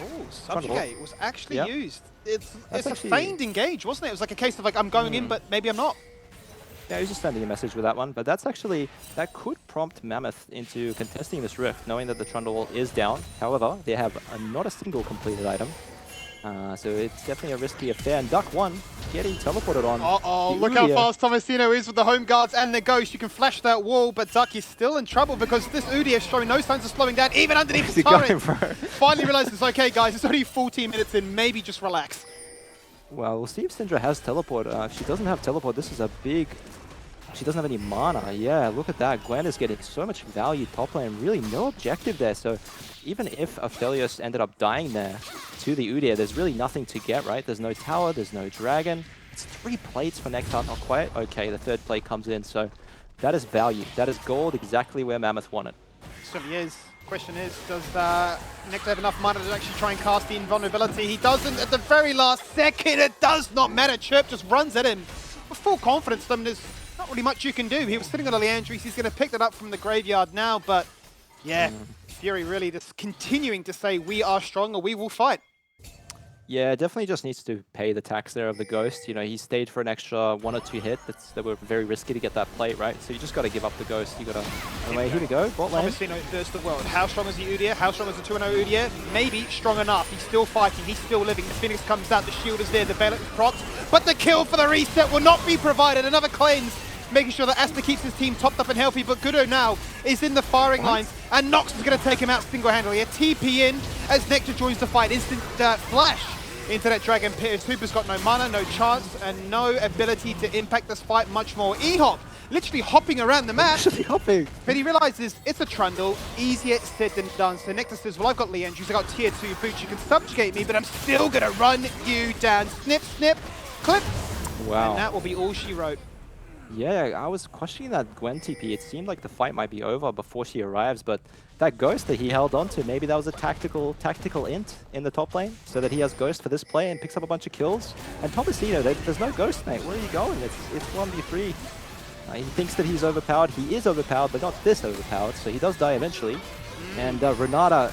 Oh, Subjugate was actually used. It's actually a feigned engage, wasn't it? It was like a case of like, I'm going in, but maybe I'm not. Yeah, he was just sending a message with that one, but that's actually, that could prompt Mammoth into contesting this Rift, knowing that the Trundle is down. However, they have not a single completed item. So it's definitely a risky affair. And Duck 1 getting teleported on. Uh-oh, look how fast Tomasino is with the home guards and the Ghost. You can flash that wall, but Duck is still in trouble because this Udyr is showing no signs of slowing down, even underneath the turret. Finally realizes, okay, guys, it's only 14 minutes in, maybe just relax. Well, we'll see if Syndra has teleport. If she doesn't have teleport, this is a big... She doesn't have any mana. Yeah, look at that. Gwen is getting so much value top lane. Really no objective there. So even if Aphelios ended up dying there to the Udyr, there's really nothing to get, right? There's no tower, there's no dragon. It's 3 plates for Nectar. Not quite. Okay, the 3rd plate comes in. So that is value. That is gold, exactly where Mammoth wanted. Certainly is. Question is, does Nectar have enough mana to actually try and cast the invulnerability? He doesn't at the very last second. It does not matter. Chirp just runs at him with full confidence. I mean, there's not really much you can do. He was sitting on a Leandris. He's going to pick that up from the graveyard now, but yeah, Fury really just continuing to say, we are strong or we will fight. Yeah, definitely just needs to pay the tax there of the Ghost. You know, he stayed for an extra 1 or 2 hits. That were very risky to get that plate, right? So you just got to give up the Ghost. You got to... Anyway, here we go. Bot lane. Obviously, first of the world. How strong is the Udyr? How strong is the 2-0 Udyr? Maybe strong enough. He's still fighting. He's still living. The Phoenix comes out. The shield is there. The Bailey is propped. But the kill for the reset will not be provided. Another cleanse, making sure that Asta keeps his team topped up and healthy. But Gudo now is in the firing lines. And Nox is going to take him out single-handedly. A TP in as Nectar joins the fight. Instant flash into that Dragon Pit. Super's got no mana, no chance, and no ability to impact this fight much more. E-Hop literally hopping around the map. But he realizes it's a Trundle, easier said than done. So Nectar says, well, I've got Leandris, I've got tier 2 boots, you can subjugate me, but I'm still gonna run you down. Snip, snip, clip. Wow. And that will be all she wrote. Yeah, I was questioning that Gwen TP. It seemed like the fight might be over before she arrives, but that Ghost that he held on to, maybe that was a tactical int in the top lane, so that he has Ghost for this play and picks up a bunch of kills. And Tomasino, there's no Ghost, mate. Where are you going? It's 1v3. He thinks that he's overpowered. He is overpowered, but not this overpowered, so he does die eventually. And Renata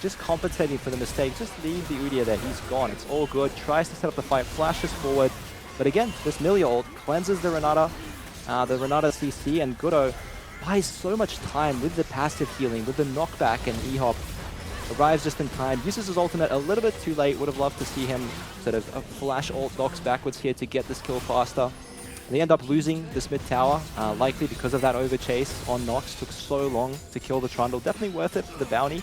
just compensating for the mistake. Just leave the Udyr there. He's gone. It's all good. Tries to set up the fight, flashes forward. But again, this Milia ult cleanses the Renata CC, and Gudo buys so much time with the passive healing, with the knockback, and E-Hop arrives just in time, uses his ultimate a little bit too late. Would have loved to see him sort of flash ult Docs backwards here to get this kill faster. They end up losing this mid tower, likely because of that overchase on Nox. Took so long to kill the Trundle. Definitely worth it for the bounty,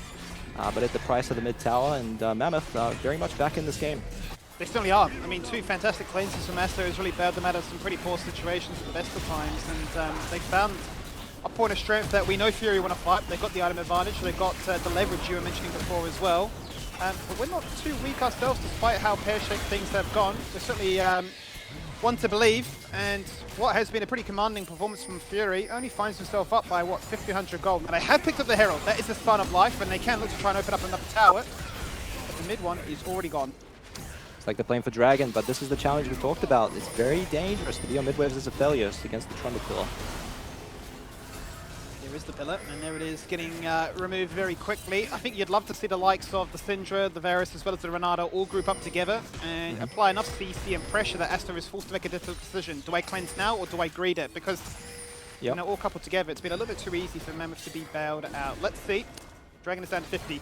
but at the price of the mid tower, and Mammoth very much back in this game. They certainly are. I mean, 2 fantastic cleanses from Asta has really bailed them out of some pretty poor situations at the best of times, and they found a point of strength that we know Fury want to fight. They've got the item advantage, they've got the leverage you were mentioning before as well. But we're not too weak ourselves despite how pear-shaped things have gone. We're certainly one to believe, and what has been a pretty commanding performance from Fury only finds himself up by, what, 1,500 gold. And they have picked up the Herald. That is the sign of life, and they can look to try and open up another tower. But the mid one is already gone. It's like they're playing for Dragon, but this is the challenge we talked about. It's very dangerous to be on mid-waves as Aphelios against the Trundle Pillar. There is the pillar, and there it is, getting removed very quickly. I think you'd love to see the likes of the Syndra, the Varus, as well as the Renata all group up together and apply enough CC and pressure that Asta is forced to make a difficult decision. Do I cleanse now, or do I greed it? Because you know, all coupled together. It's been a little bit too easy for Mammoth to be bailed out. Let's see. Dragon is down to 50.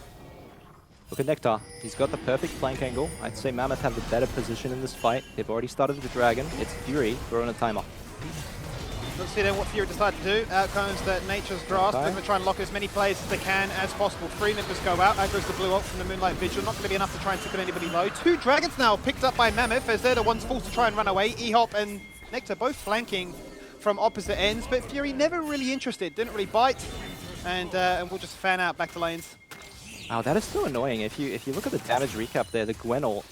Look at Nectar. He's got the perfect flank angle. I'd say Mammoth have the better position in this fight. They've already started the Dragon. It's Fury throwing a timer. Let's see then what Fury decide to do. Out comes the Nature's Grasp. They're going to try and lock as many players as they can as possible. 3 members go out. Out goes the blue ult from the Moonlight Vigil. Not going to be enough to try and tickle anybody low. 2 Dragons now picked up by Mammoth as they're the ones forced to try and run away. E-Hop and Nectar both flanking from opposite ends, but Fury never really interested. Didn't really bite, and we'll just fan out back to lanes. Oh, that is so annoying. If you look at the damage recap there, the Gwen ult,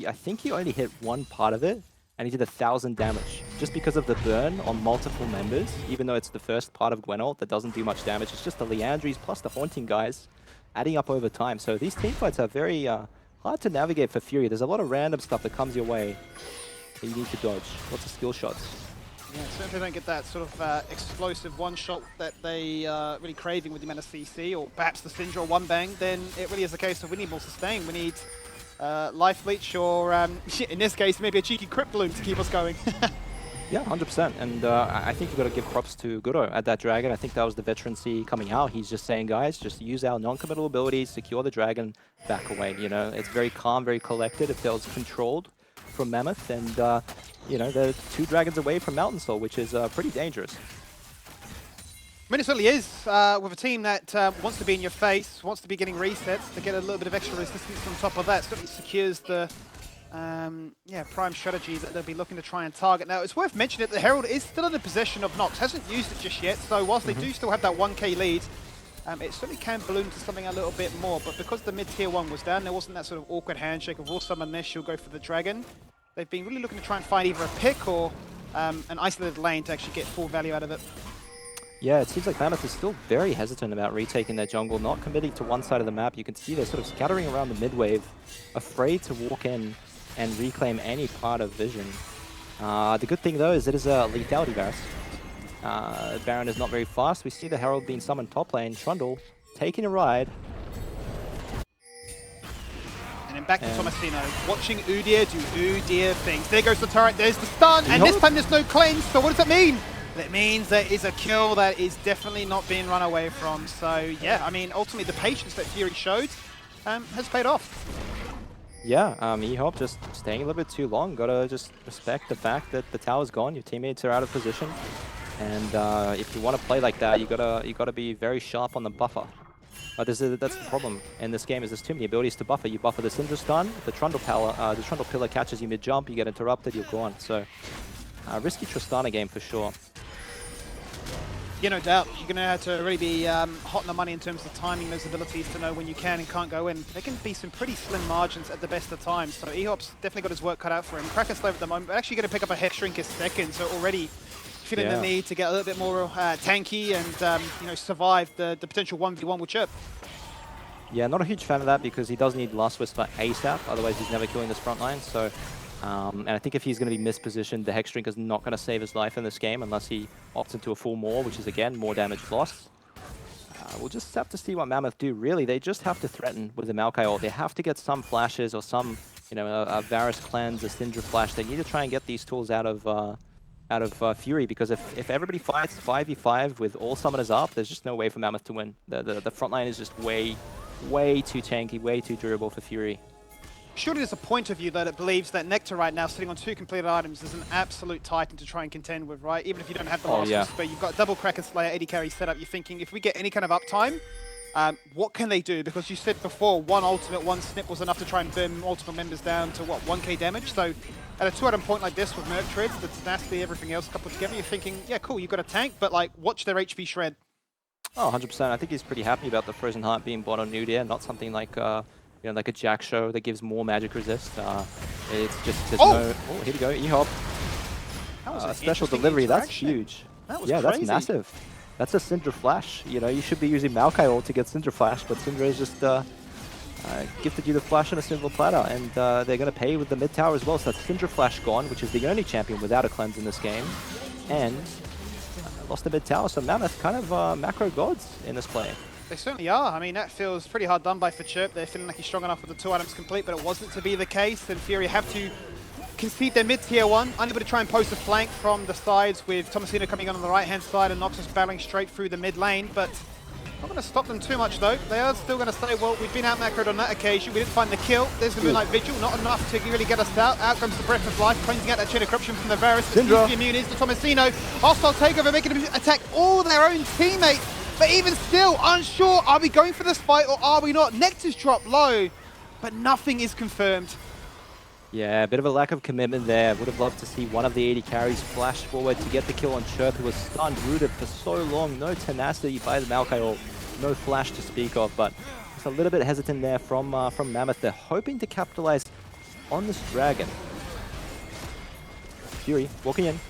I think he only hit one part of it, and he did 1,000 damage. Just because of the burn on multiple members, even though it's the first part of Gwen ult that doesn't do much damage, it's just the Liandry's plus the Haunting guys adding up over time. So these teamfights are very hard to navigate for Fury. There's a lot of random stuff that comes your way that you need to dodge. Lots of skill shots. Yeah, so if they don't get that sort of explosive one-shot that they are really craving with the amount of CC, or perhaps the Syndra or one bang, then it really is a case of we need more sustain. We need Life Leech or, in this case, maybe a cheeky Crypt Bloom to keep us going. Yeah, 100%. And I think you've got to give props to Guro at that Dragon. I think that was the veterancy coming out. He's just saying, guys, just use our non-committal abilities, secure the Dragon, back away. You know, it's very calm, very collected. It feels controlled from Mammoth, and you know, they're 2 Dragons away from Mountain Soul, which is pretty dangerous. I mean, it certainly is, with a team that wants to be in your face, wants to be getting resets, to get a little bit of extra resistance on top of that. Certainly secures the prime strategy that they'll be looking to try and target. Now, it's worth mentioning that the Herald is still in the possession of Nox, hasn't used it just yet, so whilst they do still have that 1k lead, it certainly can balloon to something a little bit more, but because the mid-tier 1 was down, there wasn't that sort of awkward handshake of, we'll summon this, you'll go for the Dragon. They've been really looking to try and find either a pick or an isolated lane to actually get full value out of it. Yeah, it seems like Mammoth is still very hesitant about retaking their jungle, not committing to one side of the map. You can see they're sort of scattering around the mid-wave, afraid to walk in and reclaim any part of vision. The good thing, though, is it is a lethality Varus. Baron is not very fast. We see the Herald being summoned top lane. Trundle taking a ride. And then back to Tomasino, watching Udyr do Udyr things. There goes the turret, there's the stun, and this time there's no cleanse, so what does that mean? That means there is a kill that is definitely not being run away from. So yeah, I mean, ultimately the patience that Fury showed has paid off. Yeah, E-Hop just staying a little bit too long. Gotta just respect the fact that the tower's gone, your teammates are out of position. And if you want to play like that, you gotta be very sharp on the buffer. But that's the problem in this game, is there's too many abilities to buffer. You buffer the Syndra stun, the Trundle Pillar catches you mid-jump, you get interrupted, you're gone. So, risky Tristana game for sure. Yeah, no doubt. You're going to have to really be hot on the money in terms of timing those abilities to know when you can and can't go in. There can be some pretty slim margins at the best of times. So E-Hop's definitely got his work cut out for him. Kraken's slow at the moment, but actually going to pick up a Hexdrink a second, so already feeling the need to get a little bit more tanky and you know, survive the potential 1v1 with Chirp. Yeah, not a huge fan of that because he does need Last Whisper ASAP, otherwise he's never killing this front line. So, and I think if he's going to be mispositioned, the Hexdrink is not going to save his life in this game unless he opts into a full Maul, which is again more damage lost. We'll just have to see what Mammoth do. Really, they just have to threaten with the Maokai ult. They have to get some flashes or some, you know, a Varus cleanse, a Syndra flash. They need to try and get these tools out of Fury, because if everybody fights 5v5 with all summoners up, there's just no way for Mammoth to win. The front line is just way too tanky, way too durable for Fury. Surely there's a point of view that it believes that Nectar right now, sitting on 2 completed items, is an absolute titan to try and contend with, right? Even if you don't have the last whisper, you've got double Kraken Slayer, 80 carry set up, you're thinking, if we get any kind of uptime, what can they do? Because you said before, one ultimate, one snip was enough to try and burn multiple members down to, what, 1k damage? So at a 2-item point like this with Merc Treads, the tenacity, everything else coupled together, you're thinking, yeah, cool, you've got a tank, but like, watch their HP shred. Oh, 100%. I think he's pretty happy about the Frozen Heart being bought on Udyr, not something like, you know, like a Jack Show that gives more magic resist. It's just, there's no... Oh, here we go, E-Hop. Special delivery, that's huge. That was crazy. That's massive. That's a Syndra Flash. You know, you should be using Maokai ult to get Syndra Flash, but Syndra is just gifted you the Flash on a silver platter, and they're going to pay with the mid tower as well. So that's Syndra Flash gone, which is the only champion without a cleanse in this game, and lost the mid tower. So Mammoth kind of macro gods in this play. They certainly are. I mean, that feels pretty hard done by for Chirp. They're feeling like he's strong enough with the 2 items complete, but it wasn't to be the case. And Fury have to concede their mid-tier one, unable to try and post a flank from the sides with Tomasino coming on the right-hand side and Noxus battling straight through the mid lane, but not going to stop them too much though. They are still going to say, well, we've been out-macroed on that occasion, we didn't find the kill, there's the Moonlight Vigil, not enough to really get us out. Out comes the Breath of Life, cleansing out that chain of corruption from the Varus. The immune is the Tomasino. Hostile takeover, making them attack all their own teammates, but even still, unsure, are we going for this fight or are we not? Nectar's dropped low, but nothing is confirmed. Yeah, a bit of a lack of commitment there. Would have loved to see one of the 80 carries flash forward to get the kill on Chirp, who was stunned, rooted for so long. No tenacity by the Maokai ult, no flash to speak of, but it's a little bit hesitant there from Mammoth. They're hoping to capitalize on this dragon. Fury walking in.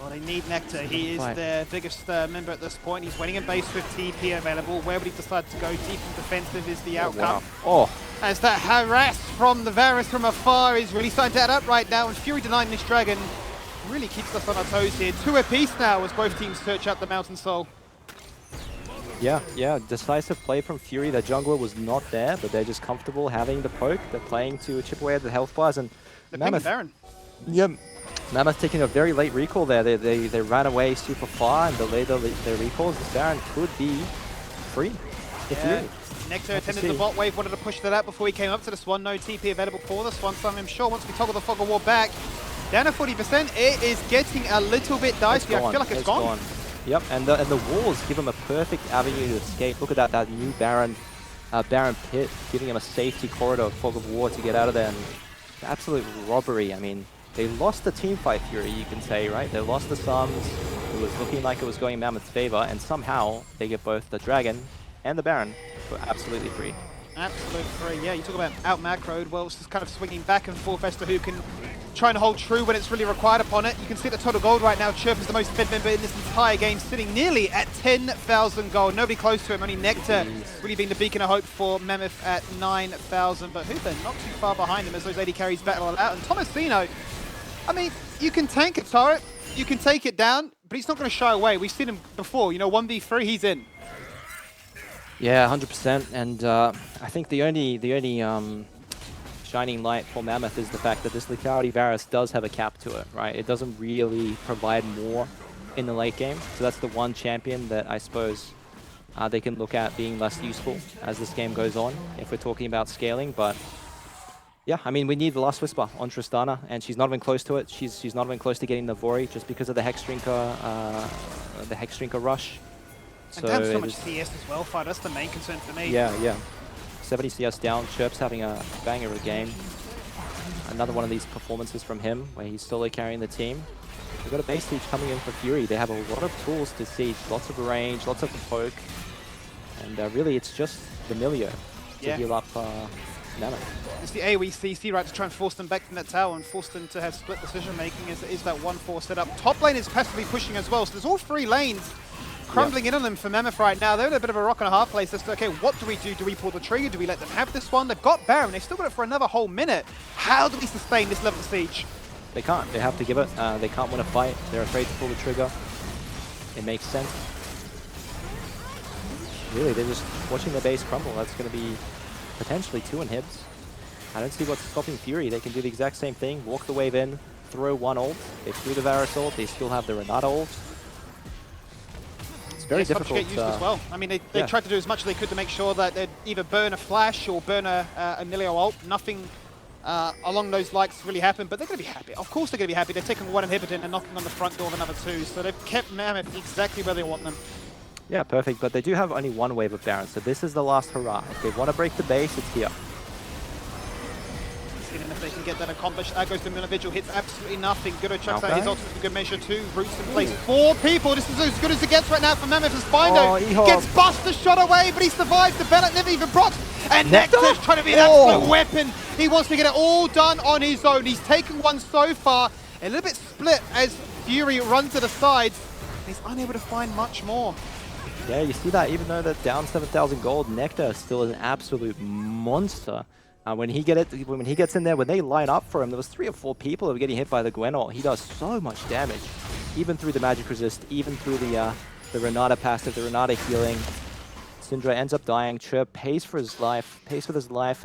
Well, they need Nectar. He is their biggest member at this point. He's waiting in base with TP available. Where would he decide to go? Deep and defensive is the outcome. Wow. As that harass from the Varus from afar is really starting to add up right now, and Fury denying this dragon really keeps us on our toes here. 2 apiece now as both teams search out the Mountain Soul. Yeah, decisive play from Fury. The jungler was not there, but they're just comfortable having the poke. They're playing to chip away at the health bars, and Mammoth. Baron. Yep. Mammoth taking a very late recall there. They ran away super far and delayed their recalls. The Baron could be free. Yeah. Nectar attended the bot wave, wanted to push that out before he came up to this one. No TP available for this one, so I'm sure once we toggle the Fog of War back, down to 40%, it is getting a little bit dicey. I feel like it's gone. Yep, and the walls give him a perfect avenue to escape. Look at that new Baron pit, giving him a safety corridor, Fog of War to get out of there. And absolute robbery. I mean, they lost the team fight, Fury, you can say, right? They lost the Sums. It was looking like it was going in Mammoth's favor, and somehow they get both the Dragon and the Baron for absolutely free. Absolute free, yeah. You talk about out-macroed. Well, it's just kind of swinging back and forth as to who can try and hold true when it's really required upon it. You can see the total gold right now. Chirp is the most fed member in this entire game, sitting nearly at 10,000 gold. Nobody close to him, only Nectar really being the beacon of hope for Mammoth at 9,000. But Hooper not too far behind him as those 80 carries battle it out. And Tomasino, I mean, you can tank a turret, you can take it down, but he's not going to shy away. We've seen him before, you know, 1v3, he's in. Yeah, 100%. And I think the only shining light for Mammoth is the fact that this Lethality Varus does have a cap to it, right? It doesn't really provide more in the late game. So that's the one champion that I suppose they can look at being less useful as this game goes on, if we're talking about scaling. But yeah, I mean, we need the Last Whisper on Tristana, and she's not even close to it. She's not even close to getting the Vori just because of the Hexdrinker rush. And down so much CS as well, Fight. That's the main concern for me. Yeah. 70 CS down. Chirp's having a banger of a game. Another one of these performances from him where he's solo carrying the team. We've got a base siege coming in for Fury. They have a lot of tools to siege, lots of range, lots of poke. And really, it's just Familiar to heal up Mammoth. It's the AoE CC, right, to try and force them back from that tower and force them to have split decision making as it is that 1-4 setup. Top lane is passively pushing as well, so there's all 3 lanes crumbling in on them for Mammoth right now. They're in a bit of a rock and a hard place as to, okay, what do we do? Do we pull the trigger? Do we let them have this one? They've got Baron. They've still got it for another whole minute. How do we sustain this level of siege? They can't. They have to give it. They can't win a fight. They're afraid to pull the trigger. It makes sense. Really, they're just watching their base crumble. That's going to be potentially 2 inhibs. I don't see what's stopping Fury. They can do the exact same thing. Walk the wave in, throw 1 ult. They threw the Varus ult. They still have the Renata ult. Very difficult to get used as well. I mean, they tried to do as much as they could to make sure that they'd either burn a flash or burn a Nilio ult. Nothing along those likes really happened, but they're going to be happy. Of course they're going to be happy. They're taking 1 inhibitor and knocking on the front door of another 2, so they've kept Mammoth exactly where they want them. Yeah, perfect, but they do have only 1 wave of Baron, so this is the last hurrah. If they want to break the base, it's here. And if they can get that accomplished, that goes to Moonlight Vigil, hits absolutely nothing. Gudo chucks out his ultimate for good measure too. Roots in place. 4 people. This is as good as it gets right now for Mammoth as Spindo gets Buster shot away, but he survives. The Bellet never even procs. And Nectar's trying to be an absolute weapon. He wants to get it all done on his own. He's taken 1 so far. A little bit split as Fury runs to the sides. He's unable to find much more. Yeah, you see that even though they're down 7,000 gold, Nectar still is an absolute monster. When he gets in there, when they line up for him, there was 3 or 4 people that were getting hit by the Gwen ult. He does so much damage, even through the magic resist, even through the Renata passive, the Renata healing. Syndra ends up dying. Chirp pays for his life,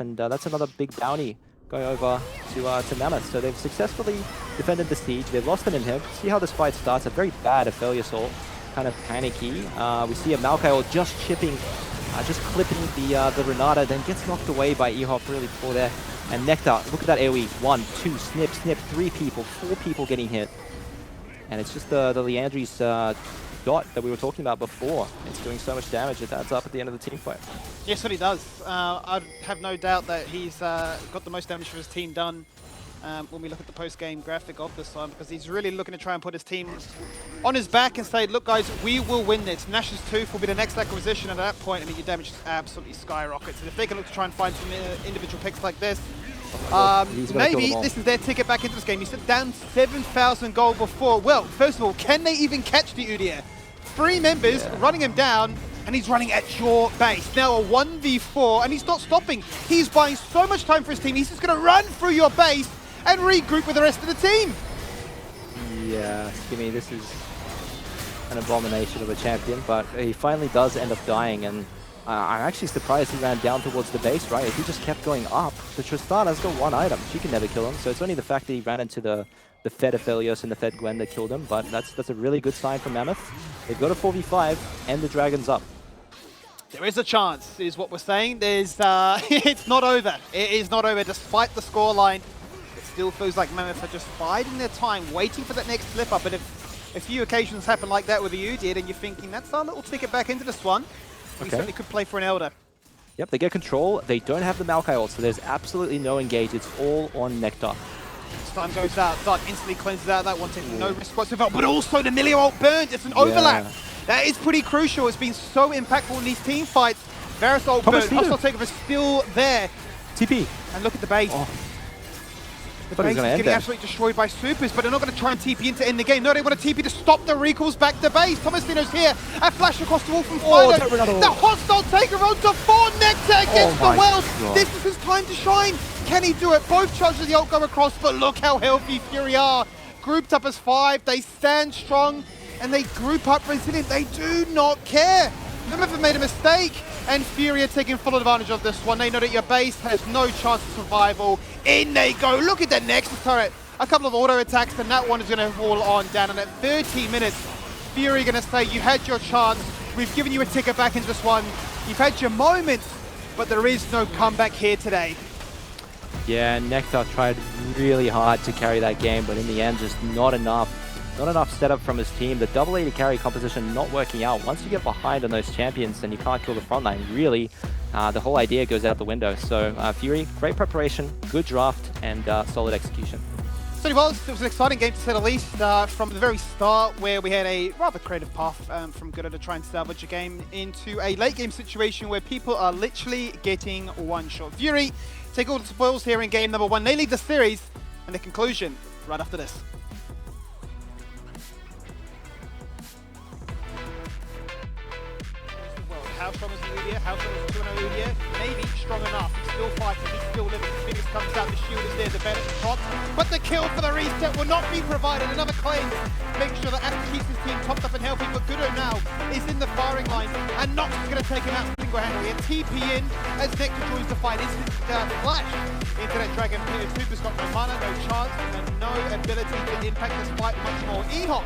and that's another big bounty going over to Mammoth. So they've successfully defended the siege. They've lost an inhib. See how this fight starts. A very bad Aphelios assault, kind of panicky. We see a Maokai just chipping, just clipping the Renata, then gets knocked away by Ehop really poor there. And Nectar, look at that AoE. 1, 2, snip, 3 people, 4 people getting hit. And it's just the Leandri's dot that we were talking about before. It's doing so much damage, it adds up at the end of the team fight. Yes, what he does. I have no doubt that he's got the most damage for his team done when we look at the post-game graphic of this one, because he's really looking to try and put his team on his back and say, look guys, we will win this. Nash's Tooth will be the next acquisition, and at that point, I mean, your damage just absolutely skyrockets. And if they can look to try and find some individual picks like this, maybe this is their ticket back into this game. You said down 7,000 gold before. Well, first of all, can they even catch the Udyr? 3 members running him down, and he's running at your base. Now a 1v4, and he's not stopping. He's buying so much time for his team. He's just going to run through your base and regroup with the rest of the team. Yeah, Skimmy, this is an abomination of a champion, but he finally does end up dying, and I'm actually surprised he ran down towards the base, right? If he just kept going up, the Tristana's got 1 item. She can never kill him, so it's only the fact that he ran into the Fed Aphelios and the Fed Gwen that killed him, but that's a really good sign for Mammoth. They've got a 4v5, and the Dragon's up. There is a chance, is what we're saying. There's, it's not over. It is not over, despite the scoreline. It still feels like Mammoth are just biding their time, waiting for that next slip up. And if a few occasions happen like that with the Udyr, then you're thinking, that's our little ticket back into this one. We certainly could play for an Elder. Yep, they get control. They don't have the Maokai ult, so there's absolutely no engage. It's all on Nectar. Time goes out, Dark instantly cleanses out that one, taking no risk whatsoever, but also the Milio ult burned. It's an overlap. That is pretty crucial. It's been so impactful in these team fights. Varus ult burned, Hostile Takeover is still there. TP. And look at the base. Oh. The base is getting absolutely destroyed by supers, but they're not going to try and TP in to end the game. No, they want to TP to stop the recalls back to base. Tomasino's here. A flash across the wall from Fido. The hostile takeover onto 4. Nectar against the world. God. This is his time to shine. Can he do it? Both charges of the ult go across, but look how healthy Fury are. Grouped up as 5, they stand strong, and they group up resilient. They do not care. Mammoth have made a mistake, and Fury are taking full advantage of this one. They know that your base has no chance of survival. In they go. Look at the Nexus turret. A couple of auto attacks, and that one is going to fall on down. And at 13 minutes, Fury going to say, you had your chance. We've given you a ticket back into this one. You've had your moments, but there is no comeback here today. Yeah, Nectar tried really hard to carry that game, but in the end, just not enough. Not enough setup from his team. The double A to carry composition not working out. Once you get behind on those champions, then you can't kill the front line. Really, the whole idea goes out the window. So Fury, great preparation, good draft, and solid execution. So it was an exciting game to say the least. From the very start, where we had a rather creative path from Gooder to try and salvage a game into a late game situation where people are literally getting one shot. Fury take all the spoils here in game number 1. They lead the series, and the conclusion right after this. How strong is the Udyr? How strong is the 2-0 Udyr? Maybe strong enough. He's still fighting. He's still living. The fingers comes out. The shield is there. The benefit drops. But the kill for the reset will not be provided. Another claim. Make sure that Aston keeps his team topped up and healthy. But Gooder now is in the firing line. And Nox is going to take him out single-handedly. A TP in as Nectar joins the fight. Instant flash into that Dragon. Super's got no mana, no chance, and no ability to impact this fight much more. Ehop